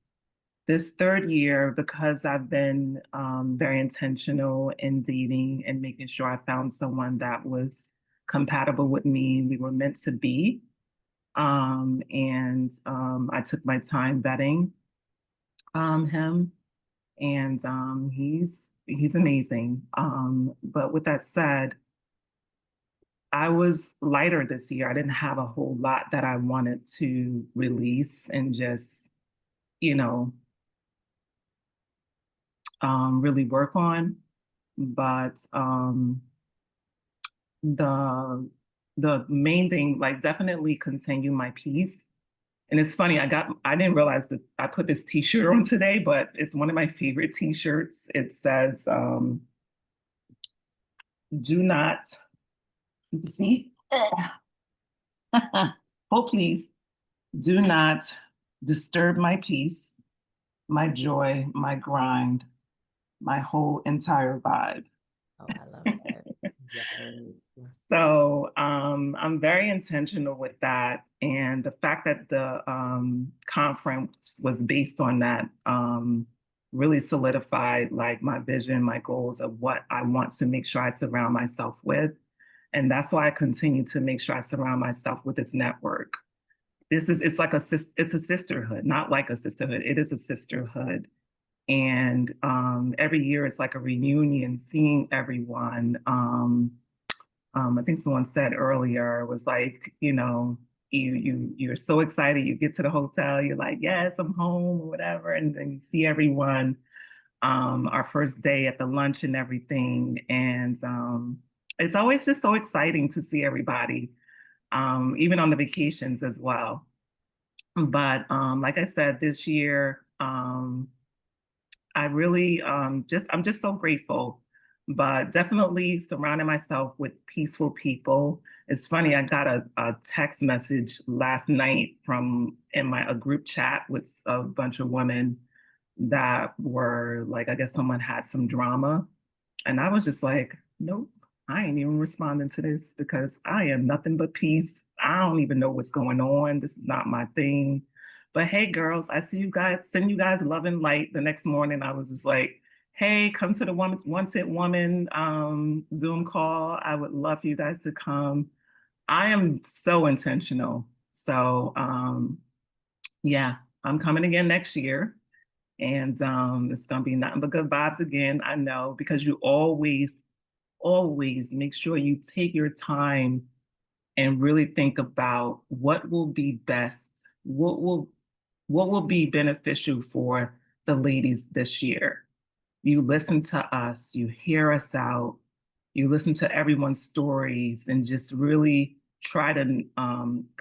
This third year, because I've been very intentional in dating and making sure I found someone that was compatible with me, we were meant to be. And I took my time vetting him, and he's amazing. But with that said, I was lighter this year. I didn't have a whole lot that I wanted to release and just, you know, really work on. but the the main thing, like, definitely continue my piece. And it's funny, I didn't realize that I put this t-shirt on today, but it's one of my favorite t-shirts. It says, do not, you can see, oh, please, do not disturb my peace, my joy, my grind, my whole entire vibe. Oh, I love that. Yes. So I'm very intentional with that. And the fact that the conference was based on that really solidified like my vision, my goals of what I want to make sure I surround myself with. And that's why I continue to make sure I surround myself with this network. It's like it's a sisterhood, not like a sisterhood. It is a sisterhood. And every year it's like a reunion, seeing everyone. I think someone said earlier was like, you're so excited, you get to the hotel, you're like, yes, I'm home or whatever, and then you see everyone. Our first day at the lunch and everything, and it's always just so exciting to see everybody, even on the vacations as well. But like I said, this year, I really I'm just so grateful, but definitely surrounding myself with peaceful people. It's funny, I got a text message last night from in a group chat with a bunch of women that were like, I guess someone had some drama. And I was just like, nope, I ain't even responding to this because I am nothing but peace. I don't even know what's going on. This is not my thing. But hey, girls, I see you guys, send you guys love and light. The next morning, I was just like, hey, come to the Wanted Woman Zoom call. I would love for you guys to come. I am so intentional. So yeah, I'm coming again next year. And it's gonna be nothing but good vibes again, I know, because you always make sure you take your time and really think about what will be best, what will be beneficial for the ladies this year. You listen to us, you hear us out, you listen to everyone's stories, and just really try to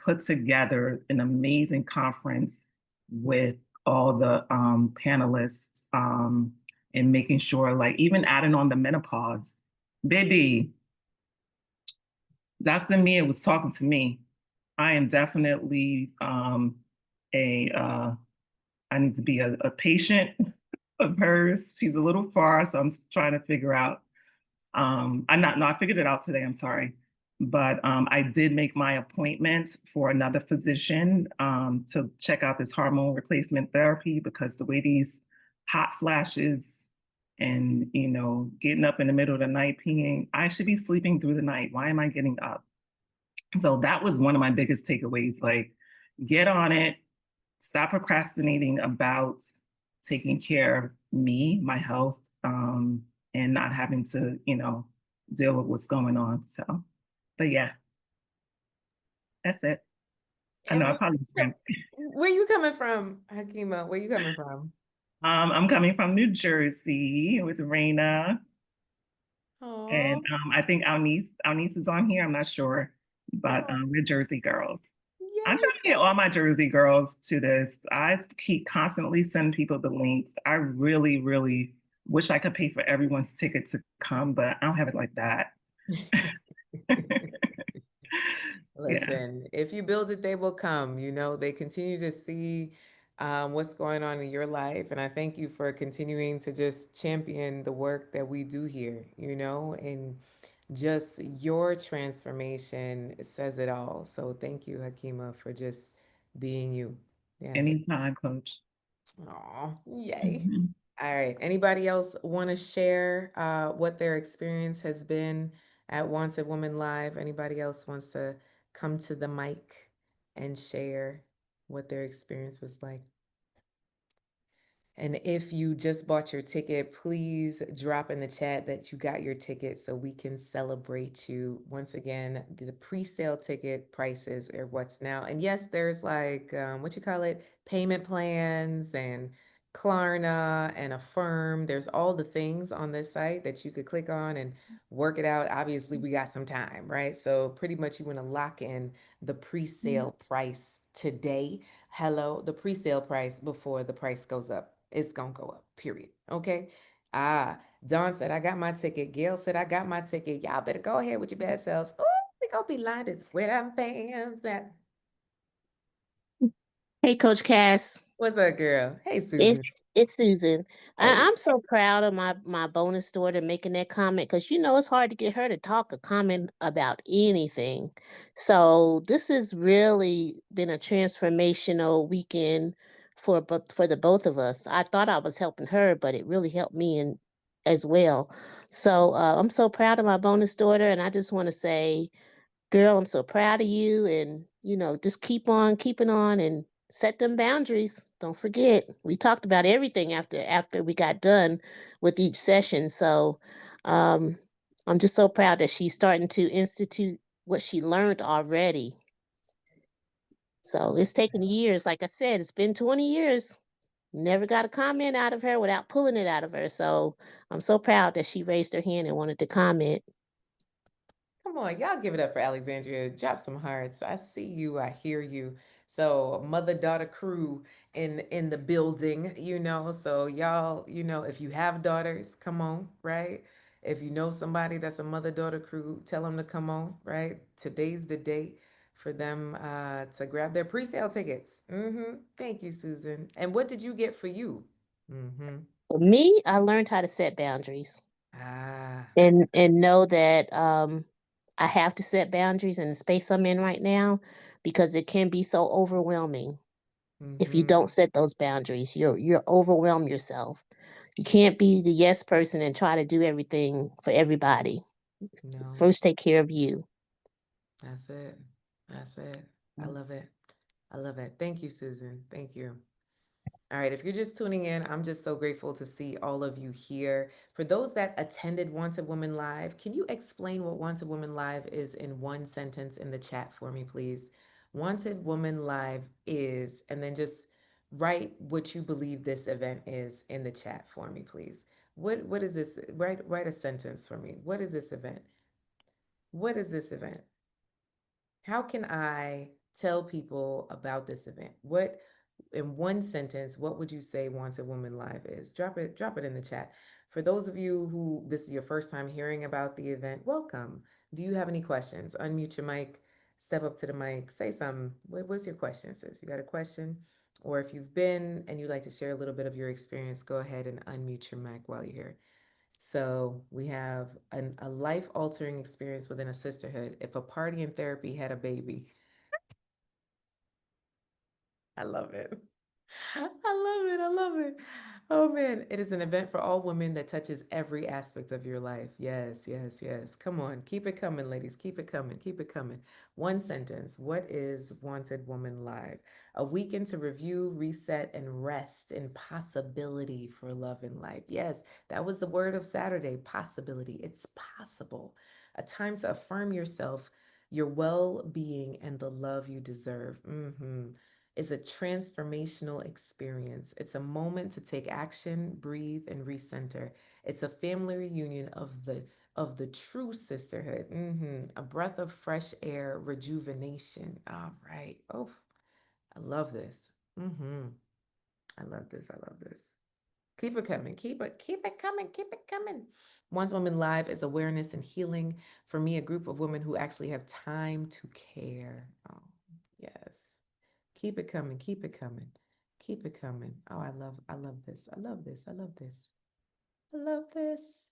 put together an amazing conference with all the panelists, and making sure, like, even adding on the menopause. Baby, Dr. Mia was talking to me. I am definitely a I need to be a patient of hers. She's a little far, so I'm trying to figure out. I'm not, no, I figured it out today, I'm sorry. But I did make my appointment for another physician to check out this hormone replacement therapy, because the way these hot flashes and, getting up in the middle of the night peeing, I should be sleeping through the night. Why am I getting up? So that was one of my biggest takeaways, like, get on it, stop procrastinating about taking care of me, my health, and not having to, deal with what's going on. So, but yeah, that's it. I And know I probably where you coming from, Hakima? Where you coming from? I'm coming from New Jersey with Raina, and Oh, I think our niece is on here. I'm not sure, but oh, we're Jersey girls. I'm yay. trying to get all my Jersey girls to this. I keep constantly sending people the links. I really, really wish I could pay for everyone's ticket to come, but I don't have it like that. Yeah, Listen, if you build it, they will come. They continue to see what's going on in your life. And I thank you for continuing to just champion the work that we do here, and just your transformation says it all. So thank you, Hakima, for just being you. Yeah. anytime, coach. Oh, yay. Mhm. All right. Anybody else want to share what their experience has been at Wanted Woman Live? Anybody else wants to come to the mic and share what their experience was like? And if you just bought your ticket, please drop in the chat that you got your ticket so we can celebrate you. Once again, the pre-sale ticket prices are what's now. And yes, there's like, what you call it, payment plans and Klarna and Affirm. There's all the things on this site that you could click on and work it out. Obviously, we got some time, right? So pretty much you want to lock in the pre-sale price today. Hello, the pre-sale price before the price goes up. It's gonna go up, period. Okay. Ah, Dawn said, I got my ticket. Gail said, I got my ticket. Y'all better go ahead with your bad selves. Oh, we gonna be lined as where them fans at. Hey, Coach Cass. What's up, girl? Hey, Susan. It's Susan. Hey. I'm so proud of my bonus daughter making that comment because it's hard to get her to talk or comment about anything. So this has really been a transformational weekend for the both of us. I thought I was helping her, but it really helped me in as well. So I'm so proud of my bonus daughter, and I just want to say, girl, I'm so proud of you, and just keep on keeping on and set them boundaries. Don't forget, we talked about everything after we got done with each session. So um, I'm just so proud that she's starting to institute what she learned already. So it's taken years. Like I said, it's been 20 years. Never got a comment out of her without pulling it out of her. So I'm so proud that she raised her hand and wanted to comment. Come on, y'all give it up for Alexandria. Drop some hearts. I see you. I hear you. So mother-daughter crew in the building, So y'all, if you have daughters, come on, right? If you know somebody that's a mother-daughter crew, tell them to come on, right? Today's the day for them to grab their pre-sale tickets. Thank you, Susan. And what did you get for you? For me, I learned how to set boundaries. Ah. And know that I have to set boundaries in the space I'm in right now because it can be so overwhelming if you Mm-hmm. don't set those boundaries. You're overwhelm yourself. You can't be the yes person and try to do everything for everybody. No. First, take care of you. That's it. That's it. I love it. I love it. Thank you, Susan. Thank you. All right, if you're just tuning in, I'm just so grateful to see all of you here. For those that attended Wanted Woman Live, can you explain what Wanted Woman Live is in one sentence in the chat for me, please? Wanted Woman Live is, and then just write what you believe this event is in the chat for me, please. What is this? Write a sentence for me. What is this event? What is this event? How can I tell people about this event? What, in one sentence, what would you say Wanted Woman Live is? Drop it in the chat. For those of you who this is your first time hearing about the event, welcome. Do you have any questions? Unmute your mic, step up to the mic, say something. What's your question, sis? You got a question? Or if you've been and you'd like to share a little bit of your experience, go ahead and unmute your mic while you're here. So we have a life altering experience within a sisterhood. If a party in therapy had a baby, I love it. I love it. I love it. Oh man, it is an event for all women that touches every aspect of your life. Yes, yes, yes. Come on, keep it coming, ladies. Keep it coming. Keep it coming. One sentence. What is Wanted Woman Live? A weekend to review, reset, and rest in possibility for love and life. Yes, that was the word of Saturday, possibility. It's possible. A time to affirm yourself, your well being, and the love you deserve. Is a transformational experience. It's a moment to take action, breathe, and recenter. It's a family reunion of the true sisterhood. A breath of fresh air, rejuvenation. All right. Oh, I love this. I love this. I love this. Keep it coming. Keep it coming. Keep it coming. Once Woman Live is awareness and healing. For me, a group of women who actually have time to care. Oh, yes. Keep it coming. Keep it coming. Keep it coming. Oh, I love this. I love this. I love this. I love this.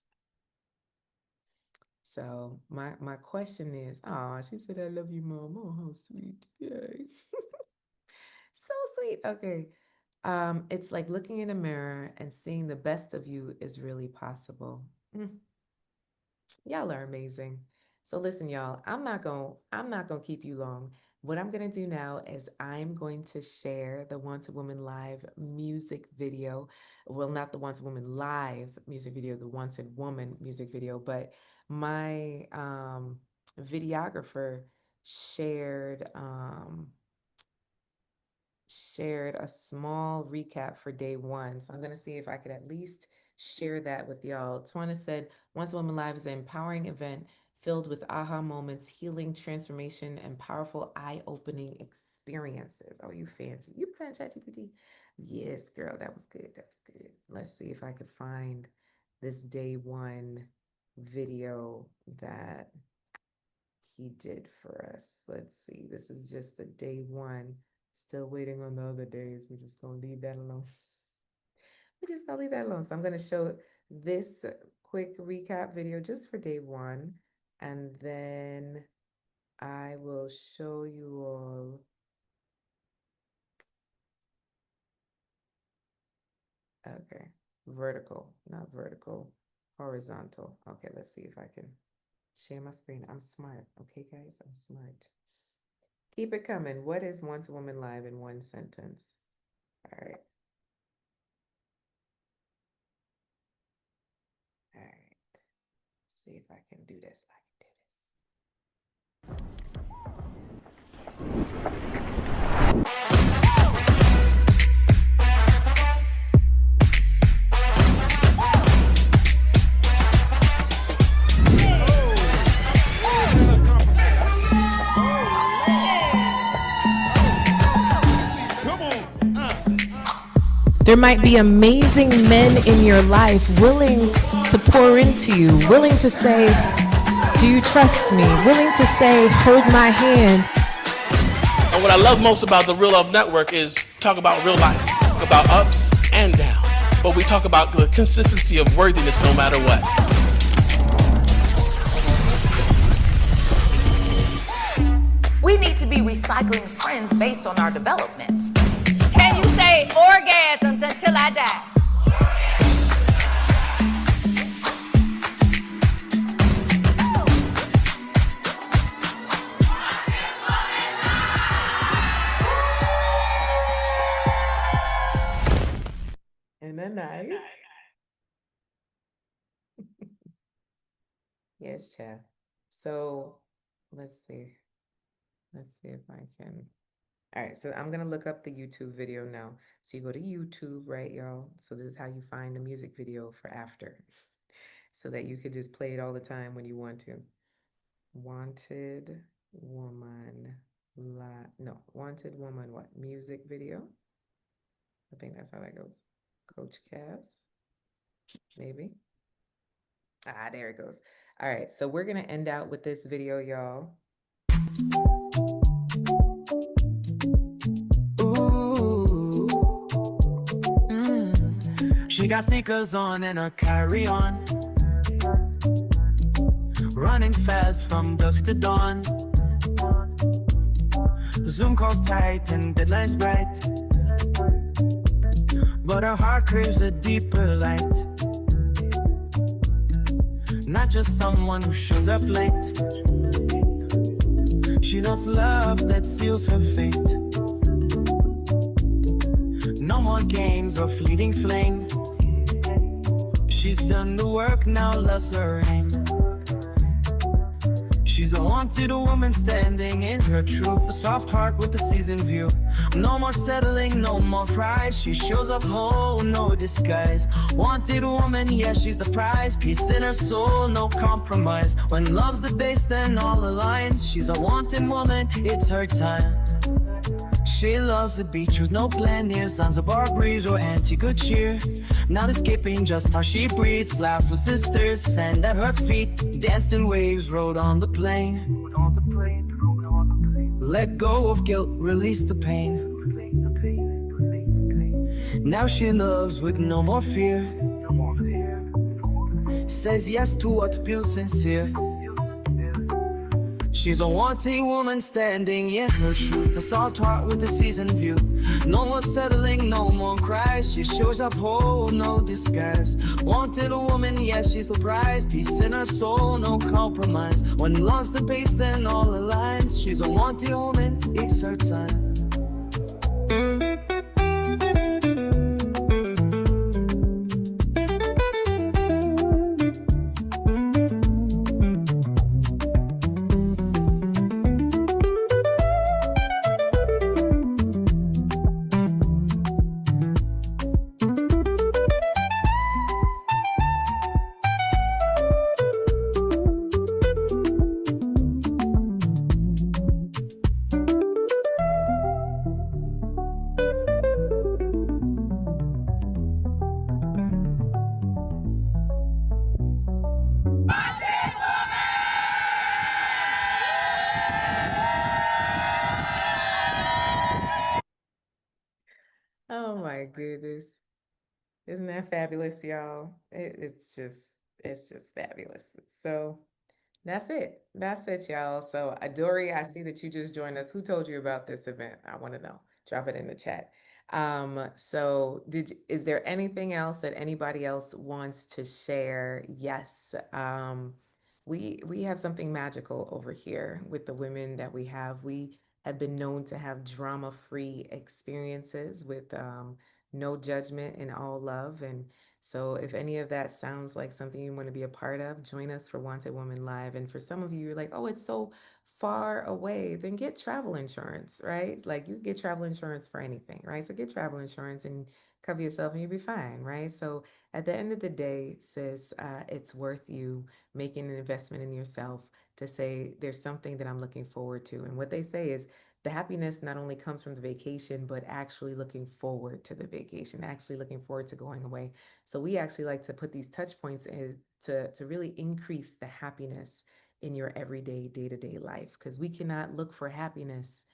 So my question is, oh, she said, I love you, mom. Oh, how sweet. Yay. So sweet. Okay. It's like looking in a mirror and seeing the best of you is really possible. Mm, Y'all are amazing. So listen, y'all, I'm not gonna keep you long. What I'm gonna do now is I'm going to share the Wanted Woman Live music video. Well, not the Wanted Woman Live music video, the Wanted Woman music video, but my videographer shared shared a small recap for day one. So I'm going to see if I could at least share that with y'all. Twana said, Once a Woman Live is an empowering event filled with aha moments, healing, transformation, and powerful eye-opening experiences. Oh, you fancy. You playing ChatGPT? Yes, girl, that was good. That was good. Let's see if I could find this day one video that he did for us. Let's see. This is just the day one. Still waiting on the other days. We're just gonna leave that alone. We're just gonna leave that alone. So I'm gonna show this quick recap video just for day one, and then I will show you all. Okay, vertical, not vertical, horizontal. Okay, let's see if I can share my screen. I'm smart. Okay, guys, I'm smart. Keep it coming. What is Once a Woman Live in one sentence? All right. All right. See if I can do this. There might be amazing men in your life willing to pour into you, willing to say, do you trust me? Willing to say, hold my hand. And what I love most about the Real Love Network is talk about real life, talk about ups and downs, but we talk about the consistency of worthiness no matter what. We need to be recycling friends based on our development. Can you say orgasms until I die? Isn't that nice? Yes, Chef. So let's see. Let's see if I can. All right, so I'm gonna look up the YouTube video now. So you go to YouTube, right, y'all? So this is how you find the music video for After, so that you could just play it all the time when you want to. Wanted Woman Live. No, Wanted Woman what? Music video. I think that's how that goes. Coach Cass. Maybe. Ah, there it goes. All right, so we're gonna end out with this video, y'all. She got sneakers on and her carry-on, running fast from dusk to dawn. Zoom calls tight and deadlines bright, but her heart craves a deeper light. Not just someone who shows up late. She loves love that seals her fate. No more games or fleeting flame. She's done the work, now loves her aim. She's a wanted woman standing in her truth, a soft heart with a seasoned view. No more settling, no more pride. She shows up whole, no disguise. Wanted woman, yeah, she's the prize. Peace in her soul, no compromise. When love's the base, then all aligns. She's a wanted woman, it's her time. She loves the beach with no plan near Zanzibar breeze or Antigua cheer. Not escaping just how she breathes. Laugh with sisters, sand at her feet. Danced in waves, rode on the plane. Let go of guilt, release the pain. Now she loves with no more fear. Says yes to what feels sincere. She's a wanting woman standing in her truth, a soft heart with a seasoned view. No more settling, no more cries. She shows up whole, no disguise. Wanted a woman, yeah, she's the prize. Peace in her soul, no compromise. When love's the base, then all aligns. She's a wanting woman, it's her time. Isn't that fabulous, y'all? It's just fabulous. So that's it. That's it, y'all. So, Dory, I see that you just joined us. Who told you about this event? I want to know. Drop it in the chat. So is there anything else that anybody else wants to share? Yes. We have something magical over here with the women that we have. We have been known to have drama-free experiences with no judgment and all love. And so if any of that sounds like something you want to be a part of, join us for Wanted Woman Live. And for some of you, you're like, oh, it's so far away, then get travel insurance, right? Like you get travel insurance for anything, right? So get travel insurance and cover yourself and you'll be fine, right? So at the end of the day, sis, it's worth you making an investment in yourself to say there's something that I'm looking forward to. And what they say is the happiness not only comes from the vacation, but actually looking forward to the vacation, actually looking forward to going away. So we actually like to put these touch points in to really increase the happiness in your everyday day-to-day life because we cannot look for happiness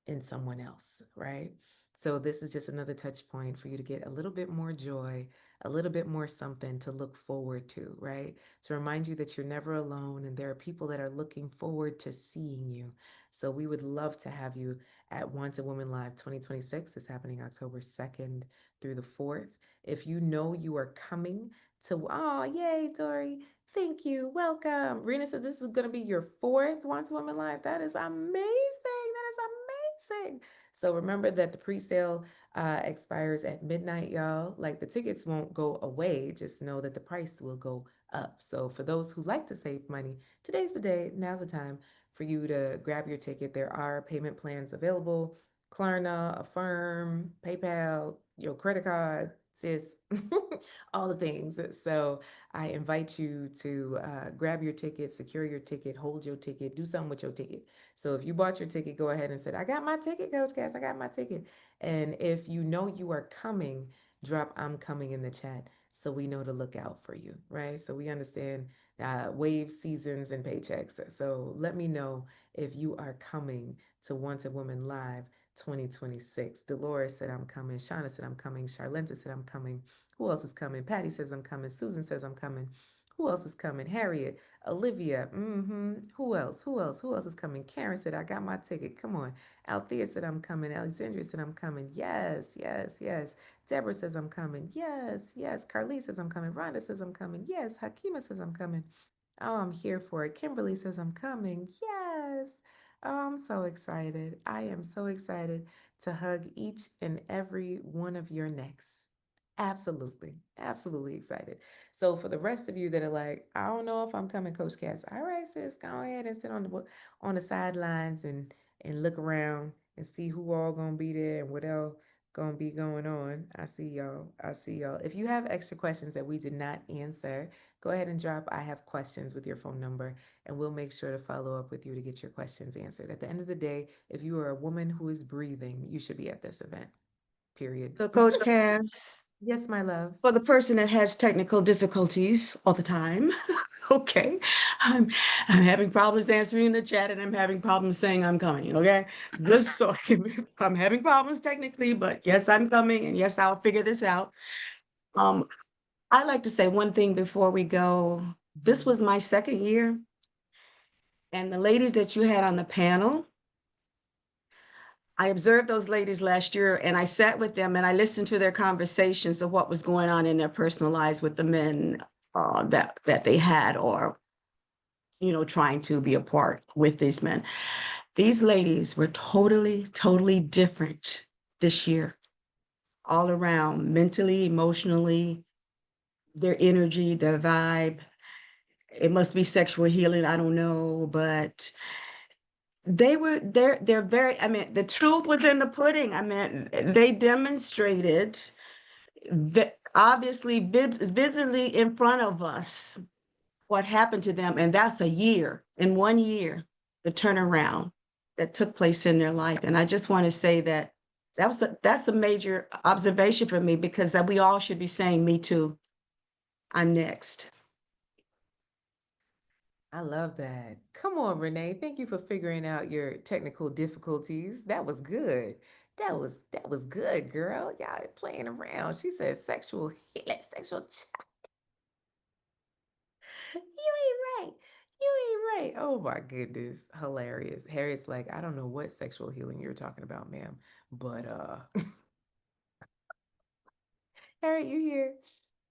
in someone else, right? So this is just another touch point for you to get a little bit more joy, a little bit more something to look forward to, right? To remind you that you're never alone and there are people that are looking forward to seeing you. So we would love to have you at Wanted Woman Live 2026. It's happening October 2nd through the 4th. If you know you are coming to, oh, yay, Dory. Thank you. Welcome. Rena said this is going to be your fourth Wanted Woman Live. That is amazing. That is amazing. So remember that the pre-sale expires at midnight, y'all. Like the tickets won't go away. Just know that the price will go up. So for those who like to save money, today's the day. Now's the time for you to grab your ticket. There are payment plans available. Klarna, Affirm, PayPal, your credit card, sis, all the things. So I invite you to grab your ticket, secure your ticket, hold your ticket, do something with your ticket. So if you bought your ticket, go ahead and say, I got my ticket, Coach Cass, I got my ticket. And if you know you are coming, drop I'm coming in the chat so we know to look out for you, right? So we understand wave seasons and paychecks. So let me know if you are coming to Wanted Woman Live 2026. Dolores said, I'm coming. Shauna said, I'm coming. Charlenta said, I'm coming. Who else is coming? Patty says, I'm coming. Susan says, I'm coming. Who else is coming? Harriet, Olivia. Who else? Who else? Who else is coming? Karen said, I got my ticket. Come on. Althea said, I'm coming. Alexandria said, I'm coming. Yes, yes, yes. Deborah says, I'm coming. Yes, yes. Carly says, I'm coming. Rhonda says, I'm coming. Yes. Hakima says, I'm coming. Oh, I'm here for it. Kimberly says, I'm coming. Yes. Oh, I'm so excited. I am so excited to hug each and every one of your necks. Absolutely. Absolutely excited. So for the rest of you that are like, I don't know if I'm coming, Coach Cass. All right, sis, go ahead and sit on the sidelines and look around and see who all gonna be there and what else gonna be going on. I see y'all. I see y'all. If you have extra questions that we did not answer, go ahead and drop I have questions with your phone number and we'll make sure to follow up with you to get your questions answered. At the end of the day, if you are a woman who is breathing, you should be at this event. Period. So, Coach Cass, Yes, my love. for the person that has technical difficulties all the time, okay, I'm having problems answering in the chat and I'm having problems saying I'm coming, okay? Just so I'm having problems technically, but yes, I'm coming and yes, I'll figure this out. I'd like to say one thing before we go. This was my second year, and the ladies that you had on the panel, I observed those ladies last year and I sat with them and I listened to their conversations of what was going on in their personal lives with the men that they had or, trying to be apart with these men. These ladies were totally, totally different this year, all around, mentally, emotionally, their energy, their vibe. It must be sexual healing, I don't know, but they're very, I mean, the truth was in the pudding. I mean, they demonstrated that obviously visibly in front of us what happened to them, and that's a year, in 1 year, the turnaround that took place in their life. And I just want to say that that's a major observation for me because that we all should be saying, me too, I'm next. I love that. Come on, Renee. Thank you for figuring out your technical difficulties. That was good. That was good, girl. Y'all playing around. She said sexual healing, sexual. You ain't right. You ain't right. Oh my goodness. Hilarious. Harriet's like, I don't know what sexual healing you're talking about, ma'am. But Harriet, you here?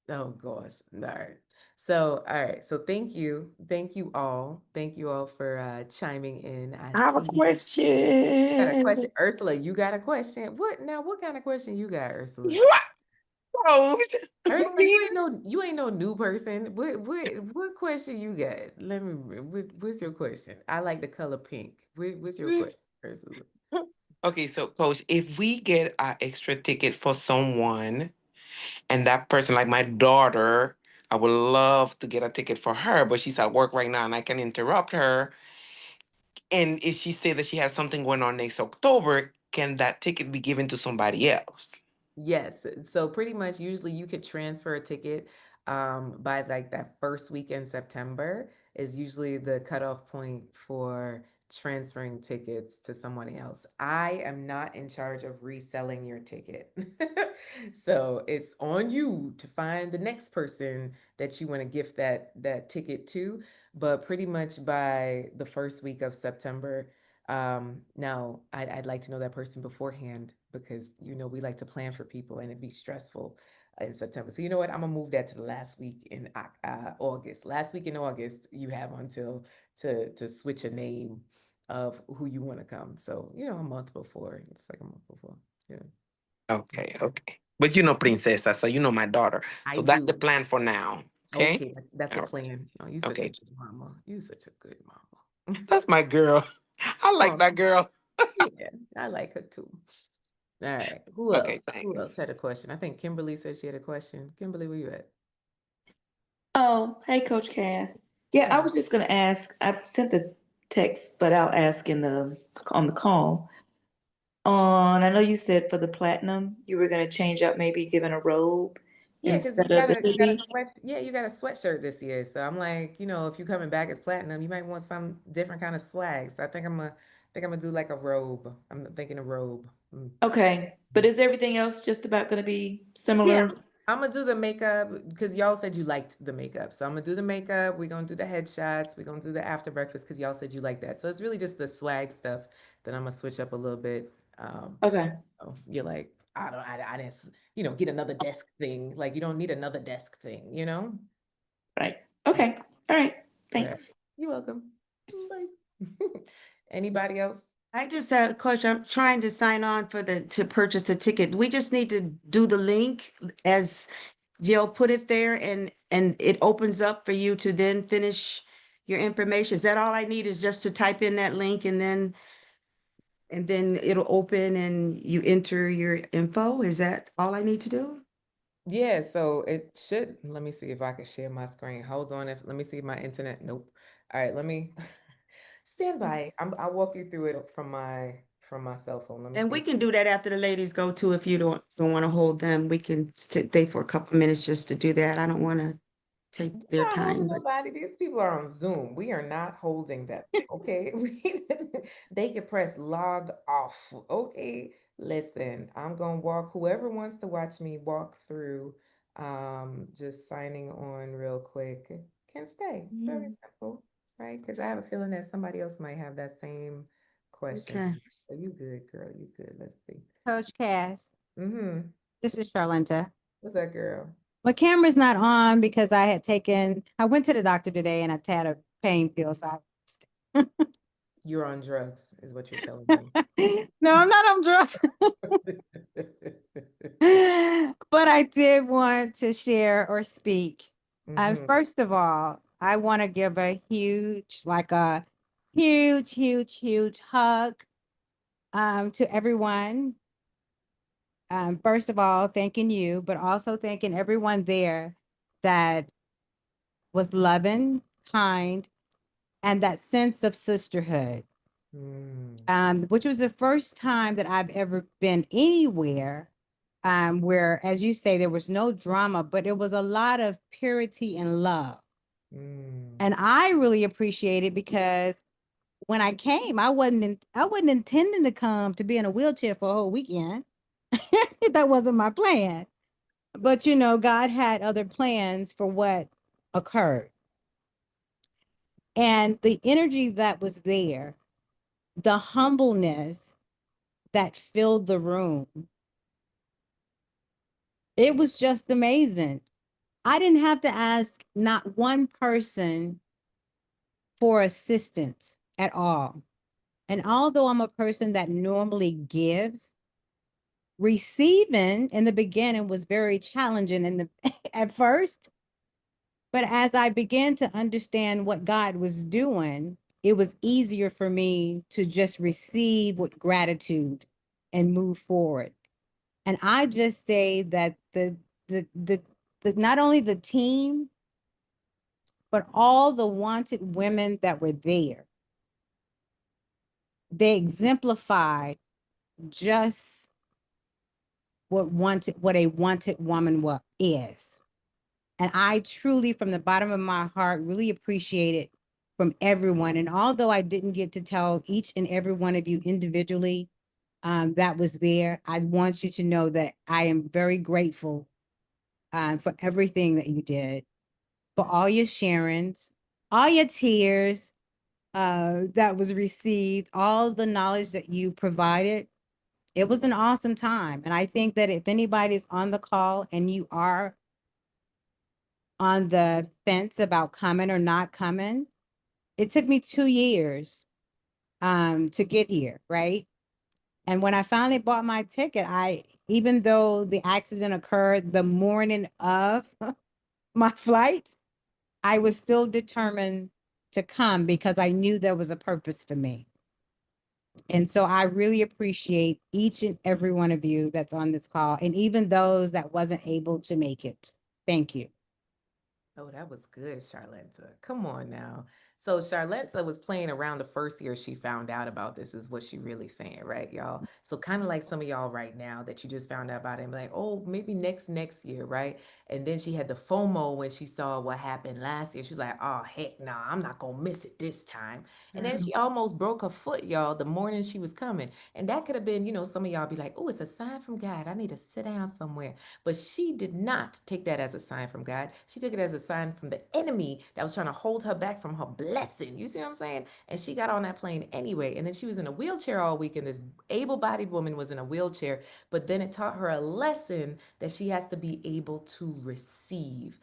Oh gosh. All right. So, all right. So thank you. Thank you all. Thank you all for chiming in. I I have a see you got a question. question. Ursula, you got a question. What kind of question you got, Ursula? Coach, Ursula, we you ain't no new person. What question you got? What's your question? I like the color pink. What's your need- question, Ursula? Okay, so coach, if we get an extra ticket for someone and that person, like my daughter, I would love to get a ticket for her, but she's at work right now and I can interrupt her. And if she say that she has something going on next October, can that ticket be given to somebody else? Yes. So pretty much usually you could transfer a ticket by like that first week in September is usually the cutoff point for transferring tickets to somebody else. I am not in charge of reselling your ticket. So it's on you to find the next person that you want to gift that ticket to. But pretty much by the first week of September, now I'd like to know that person beforehand because we like to plan for people and it'd be stressful in September. So you know what? I'm gonna move that to the last week in August. Last week in August, you have until to switch a name of who you want to come. So a month before. It's like a month before. Yeah, Okay, okay. But you know Princesa, so you know my daughter. I So that's the do. plan for now. Okay? Okay, that's the All right. plan. Oh, you such a Okay. good mama. You such a good mama. That's my girl. I like Oh, that girl. yeah, I like her too. All right. Who else? Okay, Who else thanks. had a question? I think Kimberly said she had a question. Kimberly, where you at? Oh, hey, Coach Cass. Yeah, I Hi. was just gonna ask. I sent the text, but I'll ask in the on the call. I know you said for the platinum, you were gonna change up, maybe giving a robe Yeah, because instead of the you got a hoodie. you got a sweatshirt this year. So I'm like, if you're coming back as platinum, you might want some different kind of swag. So I think I'm gonna do like a robe. I'm thinking a robe. Okay, but Mm. is everything else just about gonna be Yeah, similar? I'm gonna do the makeup because y'all said you liked the makeup. So I'm gonna do the makeup. We're gonna do the headshots. We're gonna do the after breakfast because y'all said you like that. So it's really just the swag stuff that I'm gonna switch up a little bit. Okay, You're like, I didn't, get another desk thing. Like you don't need another desk thing. right. Okay, all right. Right. Thanks. You're welcome. Bye. Anybody else? I just have a question. I'm trying to sign on to purchase a ticket. We just need to do the link as Jill put it there and it opens up for you to then finish your information. Is that all I need is just to type in that link and then it'll open and you enter your info? Is that all I need to do? Yeah, so it should. Let me see if I can share my screen. Hold on. Let me see if my internet. Nope. All right, let me stand by. I'll walk you through it from my cell phone. Let me And we see. can do that after the ladies go too. If you don't want to hold them, we can stay for a couple minutes just to do that. I don't want to take their Not holding time, but nobody. These people are on Zoom. We are not holding them. Okay. They can press log off. Okay. Listen, I'm gonna walk whoever wants to watch me walk through just signing on real quick can stay. Very simple, right? Because I have a feeling that somebody else might have that same question. okay. So you good, girl. You good. Let's see. Coach Cass, Mm-hmm. this is Charlenta. What's that, girl? My camera's not on because I went to the doctor today and I had a pain pill. So You're on drugs, is what you're telling me. no, I'm not on drugs. But I did want to share or speak. Mhm. First of all, I want to give a huge hug to everyone. First of all, thanking you, but also thanking everyone there that was loving, kind, and that sense of sisterhood. Mm, Which was the first time that I've ever been anywhere where, as you say, there was no drama, but it was a lot of purity and love. mm, And I really appreciate it because when I came, I wasn't intending to come to be in a wheelchair for a whole weekend. That wasn't my plan. But God had other plans for what occurred. And the energy that was there, the humbleness that filled the room, it was just amazing. I didn't have to ask not one person for assistance at all. And although I'm a person that normally gives, receiving in the beginning was very challenging at first. But as I began to understand what God was doing, it was easier for me to just receive with gratitude and move forward. And I just say that the not only the team, but all the wanted women that were there, they exemplified just what a wanted woman is. And I truly, from the bottom of my heart, really appreciate it from everyone. And although I didn't get to tell each and every one of you individually that was there, I want you to know that I am very grateful for everything that you did, for all your sharings, all your tears that was received, all the knowledge that you provided. It was an awesome time. And I think that if anybody's on the call and you are on the fence about coming or not coming, it took me 2 years to get here, right? And when I finally bought my ticket, even though the accident occurred the morning of my flight, I was still determined to come because I knew there was a purpose for me. And so I really appreciate each and every one of you that's on this call, and even those that wasn't able to make it. Thank you. Oh, that was good, Charlenta. Come on now. So Charlenta was playing around the first year she found out about this, is what she really saying, right, y'all? So kind of like some of y'all right now that you just found out about it and be like, oh, maybe next year, right? And then she had the FOMO when she saw what happened last year. She was like, oh, heck no, I'm not gonna miss it this time. And then she almost broke her foot, y'all, the morning she was coming. And that could have been, some of y'all be like, oh, it's a sign from God. I need to sit down somewhere. But she did not take that as a sign from God. She took it as a sign from the enemy that was trying to hold her back from her blessing. You see what I'm saying? And she got on that plane anyway. And then she was in a wheelchair all weekend. This able bodied woman was in a wheelchair. But then it taught her a lesson that she has to be able to receive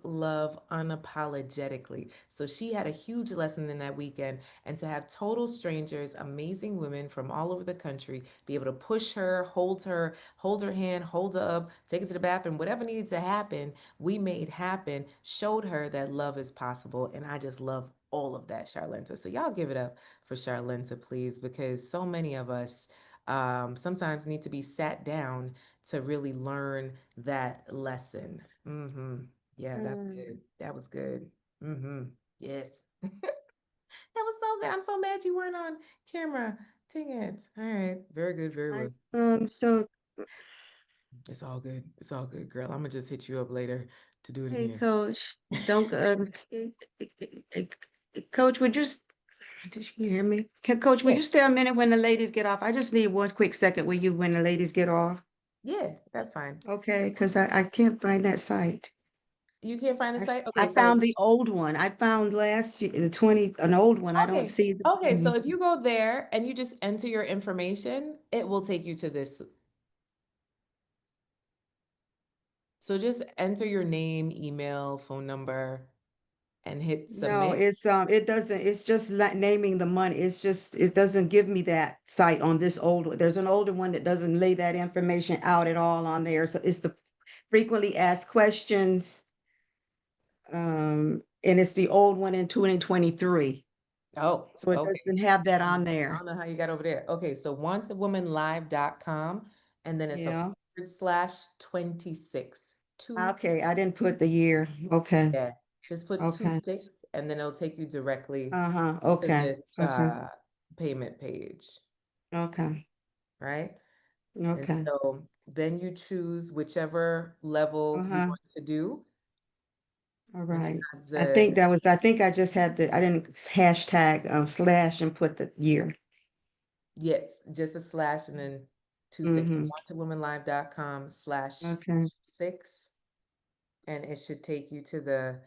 love unapologetically. So she had a huge lesson in that weekend. And to have total strangers, amazing women from all over the country, be able to push her, hold her hand, hold her up, take her to the bathroom, whatever needed to happen, we made happen, showed her that love is possible. And I just love all of that, Charlenta. So y'all give it up for Charlenta, please, because so many of us sometimes need to be sat down to really learn that lesson. Yeah, that's good. That was good. Yes. That was so good. I'm so mad you weren't on camera. Dang it. All right. Very good. Very well. So It's all good. It's all good, girl. I'm gonna just hit you up later to do it hey, again. Coach, don't Coach, did you hear me? Coach, would Yeah. you stay a minute when the ladies get off? I just need one quick second with you when the ladies get off. Yeah, that's fine. Okay, because I can't find that site. You can't find the site? I Okay, so found the old one. I found last year, an old one. I don't okay. see the. Okay, so if you go there and you just enter your information, it will take you to this. So just enter your name, email, phone number, and hit No, submit. it doesn't, it's just like naming the money. It doesn't give me that site on this old one. There's an older one that doesn't lay that information out at all on there. So it's the frequently asked questions. And it's the old one in 2023. Oh, So it okay. doesn't have that on I there. don't know how you got over there. Okay, so wantedwomanlive.com, and then it's a Yeah. /26. Two, Okay, I didn't put the year. Okay. yeah. Just put Okay. 26, and then it'll take you directly Uh-huh. to Okay. this Okay. payment page, Okay. right? And Okay. so then you choose whichever level you Uh-huh. want to do. All And it right. has I think I just had I didn't hashtag slash and put the year. yes, just a slash and then 26, Mm-hmm. Okay. wantedwomanlive.com/26. And it should take you to the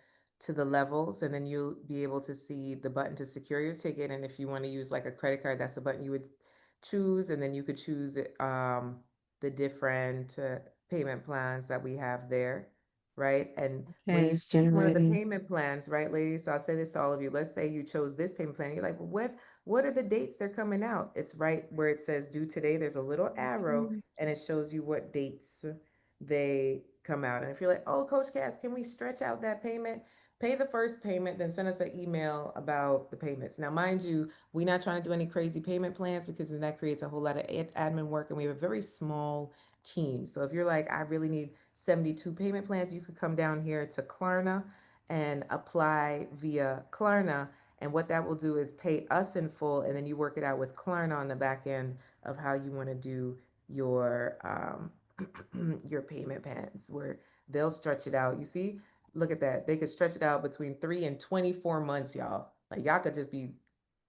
levels, and then you'll be able to see the button to secure your ticket. And if you want to use like a credit card, that's the button you would choose, and then you could choose the different payment plans that we have there, right? And when Okay, you it's choose one of the generating. payment plans, right, ladies, so I'll say this to all of you, let's say you chose this payment plan, you're like, well, what are the dates they're coming out? It's right where it says due today, there's a little arrow, and it shows you what dates they come out. And if you're like, oh, Coach Cass, can we stretch out that payment? Pay the first payment, then send us an email about the payments. Now, mind you, we're not trying to do any crazy payment plans, because then that creates a whole lot of admin work, and we have a very small team. So if you're like, I really need 72 payment plans, you could come down here to Klarna and apply via Klarna. And what that will do is pay us in full, and then you work it out with Klarna on the back end of how you want to do your your payment plans, where they'll stretch it out. You see, look at that. They could stretch it out between 3 and 24 months, y'all. Like y'all could just be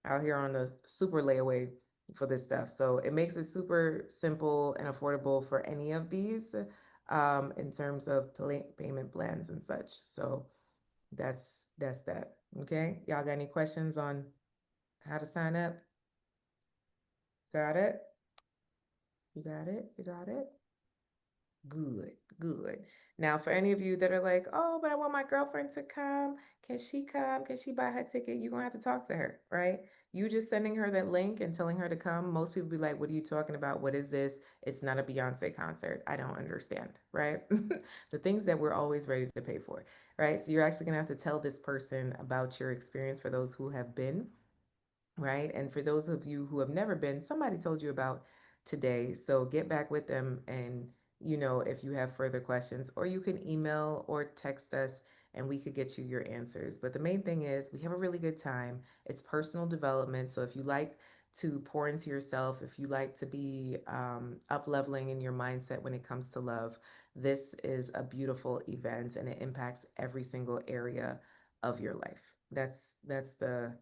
out here on the super layaway for this stuff. So it makes it super simple and affordable for any of these in terms of payment plans and such. So that's that. Okay. Y'all got any questions on how to sign up? Got it? You got it? You got it? Good, good. Now, for any of you that are like, oh, but I want my girlfriend to come. Can she come? Can she buy her ticket? You're gonna have to talk to her, right? You just sending her that link and telling her to come. Most people be like, what are you talking about? What is this? It's not a Beyonce concert. I don't understand, right? The things that we're always ready to pay for, right? So you're actually gonna have to tell this person about your experience for those who have been, right? And for those of you who have never been, somebody told you about today. So get back with them, and if you have further questions, or you can email or text us and we could get you your answers. But the main thing is we have a really good time. It's personal development. So if you like to pour into yourself, if you like to be up leveling in your mindset when it comes to love, this is a beautiful event, and it impacts every single area of your life. That's the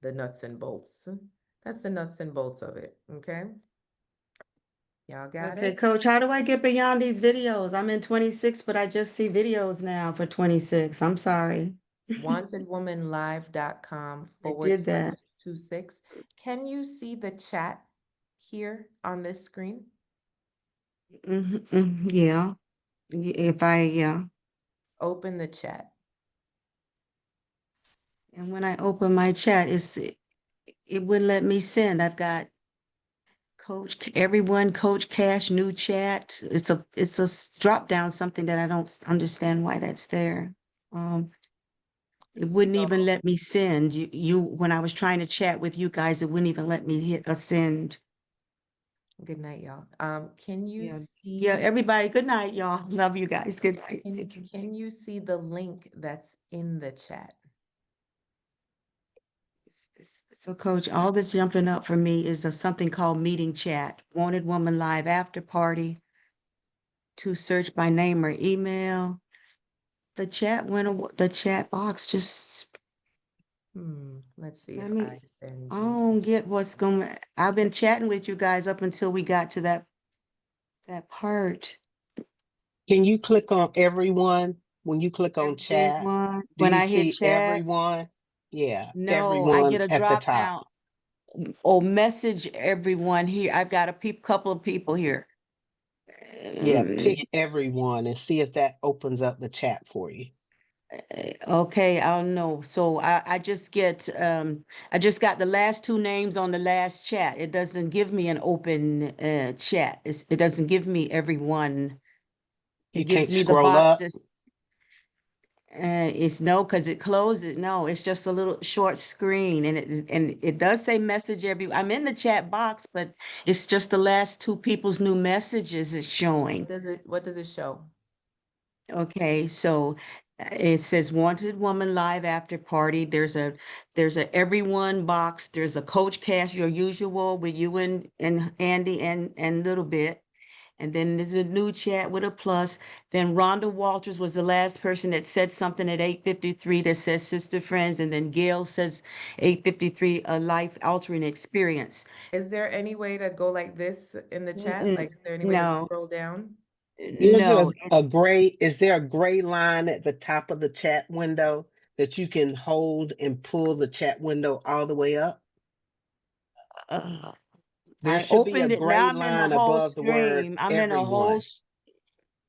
nuts and bolts. That's the nuts and bolts of it. Okay. Y'all got Okay, it? Coach, how do I get beyond these videos? I'm in 26, but I just see videos now for 26. I'm sorry. wantedwomanlive.com I forward did slash that. 26. Can you see the chat here on this screen? Yeah. Yeah. Open the chat. And when I open my chat, it wouldn't let me send. I've got Coach Cash, new chat. It's a drop down, something that I don't understand why that's there. It wouldn't So even let me send. When I was trying to chat with you guys, it wouldn't even let me hit a send. good night, y'all. Can you Yeah. Yeah, see everybody, good night, y'all. Love you guys. Good night. can, Thank you. can you see the link that's in the chat? So, Coach, all that's jumping up for me is something called meeting chat. Wanted Woman Live After Party. To search by name or email. The chat box just, Let's see I if mean, I send I you. don't get what's going. I've been chatting with you guys up until we got to that part. Can you click on everyone? When you click on chat, Everyone, do when you I hit see chat, everyone? Yeah, no, I everyone get a at the drop top. down. Or message everyone here. I've got a couple of people here. Yeah, Um, pick everyone and see if that opens up the chat for you. Okay, I don't know. So I just I just got the last two names on the last chat. It doesn't give me an open chat. It doesn't give me everyone. It You gives can't me the scroll box up. that's it's no, because it closes. No, it's just a little short screen, and it does say message every. I'm in the chat box, but it's just the last two people's new messages is showing. What does it show? Okay, so it says Wanted Woman Live After Party. There's a everyone box. There's a Coach Cash, your usual, with you and Andy and Little Bit. And then there's a new chat with a plus. Then Rhonda Walters was the last person that said something at 8:53 that says sister friends. And then Gail says 8:53, a life altering experience. Is there any way to go like this in the chat? Mm, Like, is there any way to no, scroll down? no. Is there a gray line at the top of the chat window that you can hold and pull the chat window all the way up? Uh, There I should be a opened it. Now gray I'm in a line whole above the word screen. I'm in a whole. everyone.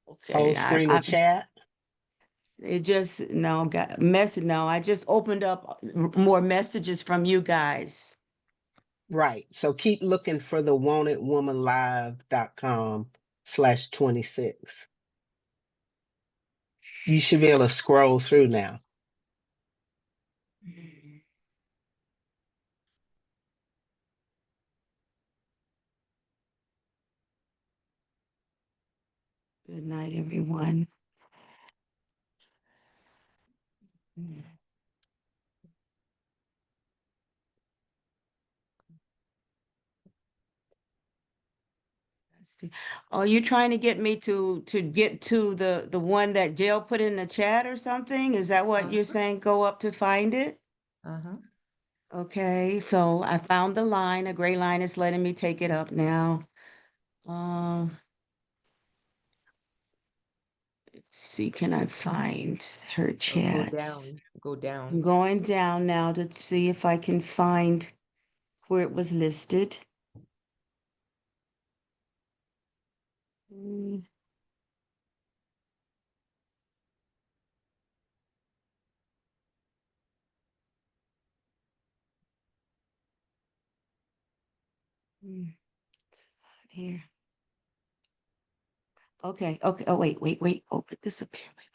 Whole Okay, screen of chat. it just no got message. No, I just opened up more messages from you guys. Right. So keep looking for the wantedwomanlive.com/26. You should be able to scroll through now. Good night, everyone. Are you trying to get me to get to the one that Jill put in the chat or something? Is that what you're saying? Go up to find it? Uh-huh. Okay, so I found the line. A gray line is letting me take it up now. Let's see, can I find her Go chat? down. Go I'm down. going down now to see if I can find where it was listed. Mm. It's not here. Okay, okay. Oh, wait. Oh, it disappeared. Wait.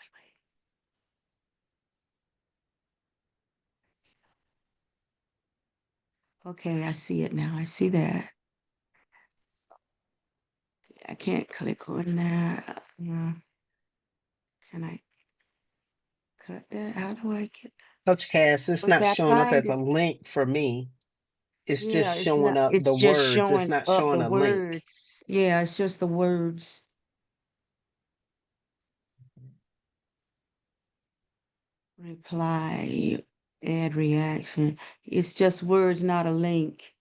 Okay, I see it now. I see that. I can't click on that. Can I cut that? How do I get that? Coach Cass, it's Was not that showing up find as it? a link for me. It's just Yeah, it's showing not. up It's the just words. It's showing not up showing the a link. words. Yeah, it's just the words. Reply, add reaction. It's just words, not a link.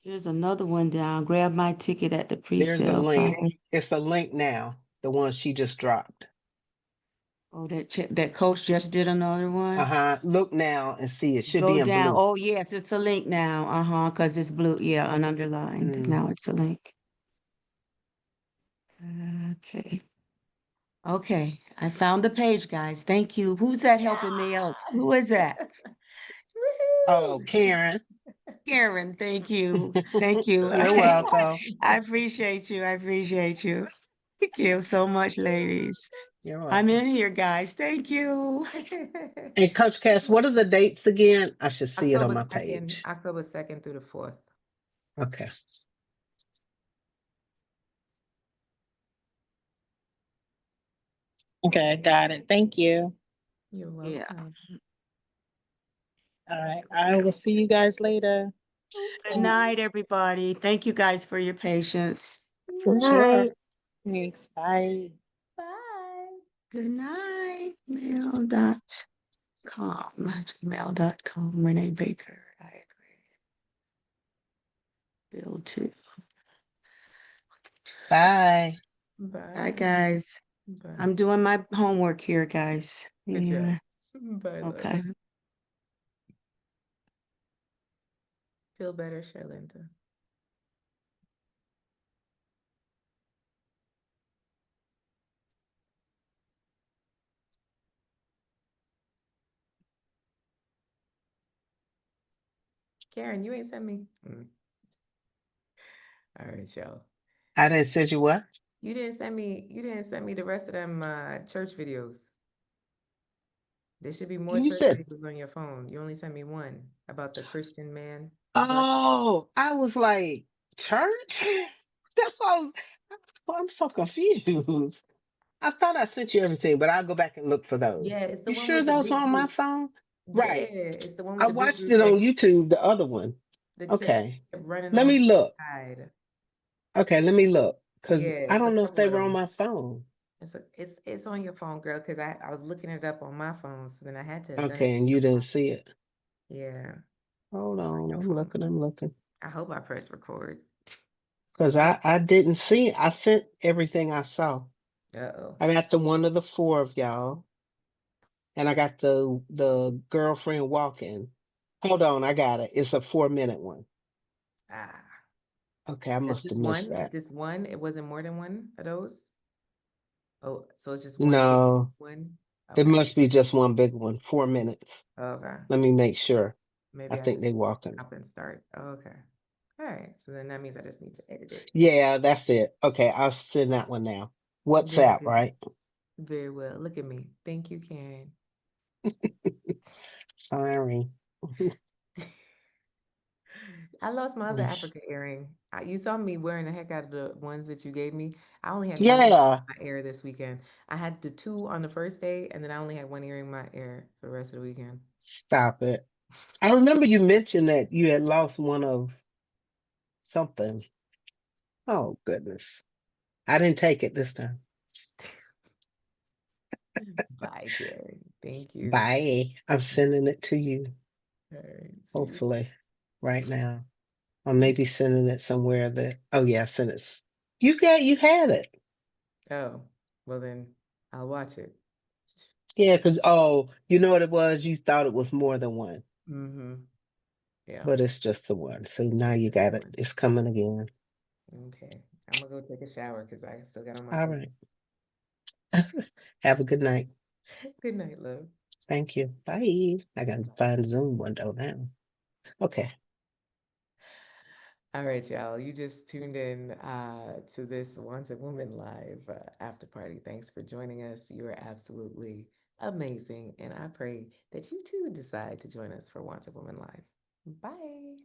Here's another one down. Grab my ticket at the There's a pre-sale link. price. It's a link now. The one she just dropped. Oh, that coach just did another one. Look now and see. It should be Go in down. blue. Oh, yes, it's a link now. Because it's blue. Yeah, underlined. Now it's a link. Okay. Okay. I found the page, guys. Thank you. Who's that helping me else? Who is that? Oh, Karen. Karen, thank you. Thank you. You're welcome. I appreciate you. I appreciate you. Thank you so much, ladies. You're I'm welcome. in here, guys. Thank you. And Coach Cass, what are the dates again? I should see it on October my 2nd, page. October 2nd through the 4th. Okay. Okay, got it. Thank you. You're Yeah. welcome. All right. I will see you guys later. Good night, everybody. Thank you guys for your patience. Sure. Thanks. Bye. Bye. Good night. Gmail.com. Renee Baker. I agree. Bill too. Bye. Bye, Bye. guys. Bye. I'm doing my homework here, guys. Good job. Yeah. Bye, love. Okay. Feel better, Charlinda. Karen, you ain't sent me. All right, y'all. I didn't send you what? You didn't send me the rest of them church videos. There should be more You church said, videos on your phone. You only sent me one about the Christian man. oh, I was like, church? That's why I'm so confused. I thought I sent you everything, but I'll go back and look for those. Yeah, it's the You one sure with the those are big on my group. phone? Yeah, Right. it's the one with I the big watched group it that on YouTube, the other one. the kid Okay. kept running Let off me to the look. side. Okay, let me look because Yeah, I it's a don't know if couple they of were on them. my phone. It's on your phone, girl, because I was looking it up on my phone, so then I had to have done it Okay, on and you your didn't phone. see it. Yeah, Hold on on, your I'm phone. looking. I'm looking I hope I press record. because I didn't see. I sent everything I saw. Uh-oh. I got the one of the four of y'all, and I got the girlfriend walking. Hold on, I got it. It's a 4-minute one. Ah, Okay, I it's must have just missed one. It's that. just one. It wasn't more than one of those. Oh, so it's just one big No, one. it Okay. must be just one big one. 4 minutes. Okay. Let me make sure. I Maybe I think just they need to walking. stop and start. Okay. All right. So then that means I just need to edit it. Yeah, that's it. Okay, I'll send that one now. Very WhatsApp, good. right? Very well. Look at me. Thank you, Karen. Sorry. I lost my other Yes. Africa earring. You saw me wearing the heck out of the ones that you gave me. I only had one earring Yeah, in my ear this weekend. I had the two on the first day, and then I only had one earring in my ear for the rest of the weekend. stop it. I remember you mentioned that you had lost one of something. Oh, goodness. I didn't take it this time. Bye, Karen. Thank you. Bye. I'm sending it to you, All right. See you. hopefully, right now. Or maybe sending it somewhere that, oh yeah, send it. You had it. Oh, well then I'll watch it. Yeah, because, oh, you know what it was? You thought it was more than one, Mm-hmm. Yeah, but it's just the one. So now it's you just got it. one. It's coming again. Okay. I'm gonna go take a shower because I still got on my All swimsuit. right. Have a good night. Good night, love. Thank you. Bye. I got to find Zoom window now. Okay. All right, y'all. You just tuned in to this Wanted Woman Live after party. Thanks for joining us. You are absolutely amazing. And I pray that you too decide to join us for Wanted Woman Live. Bye.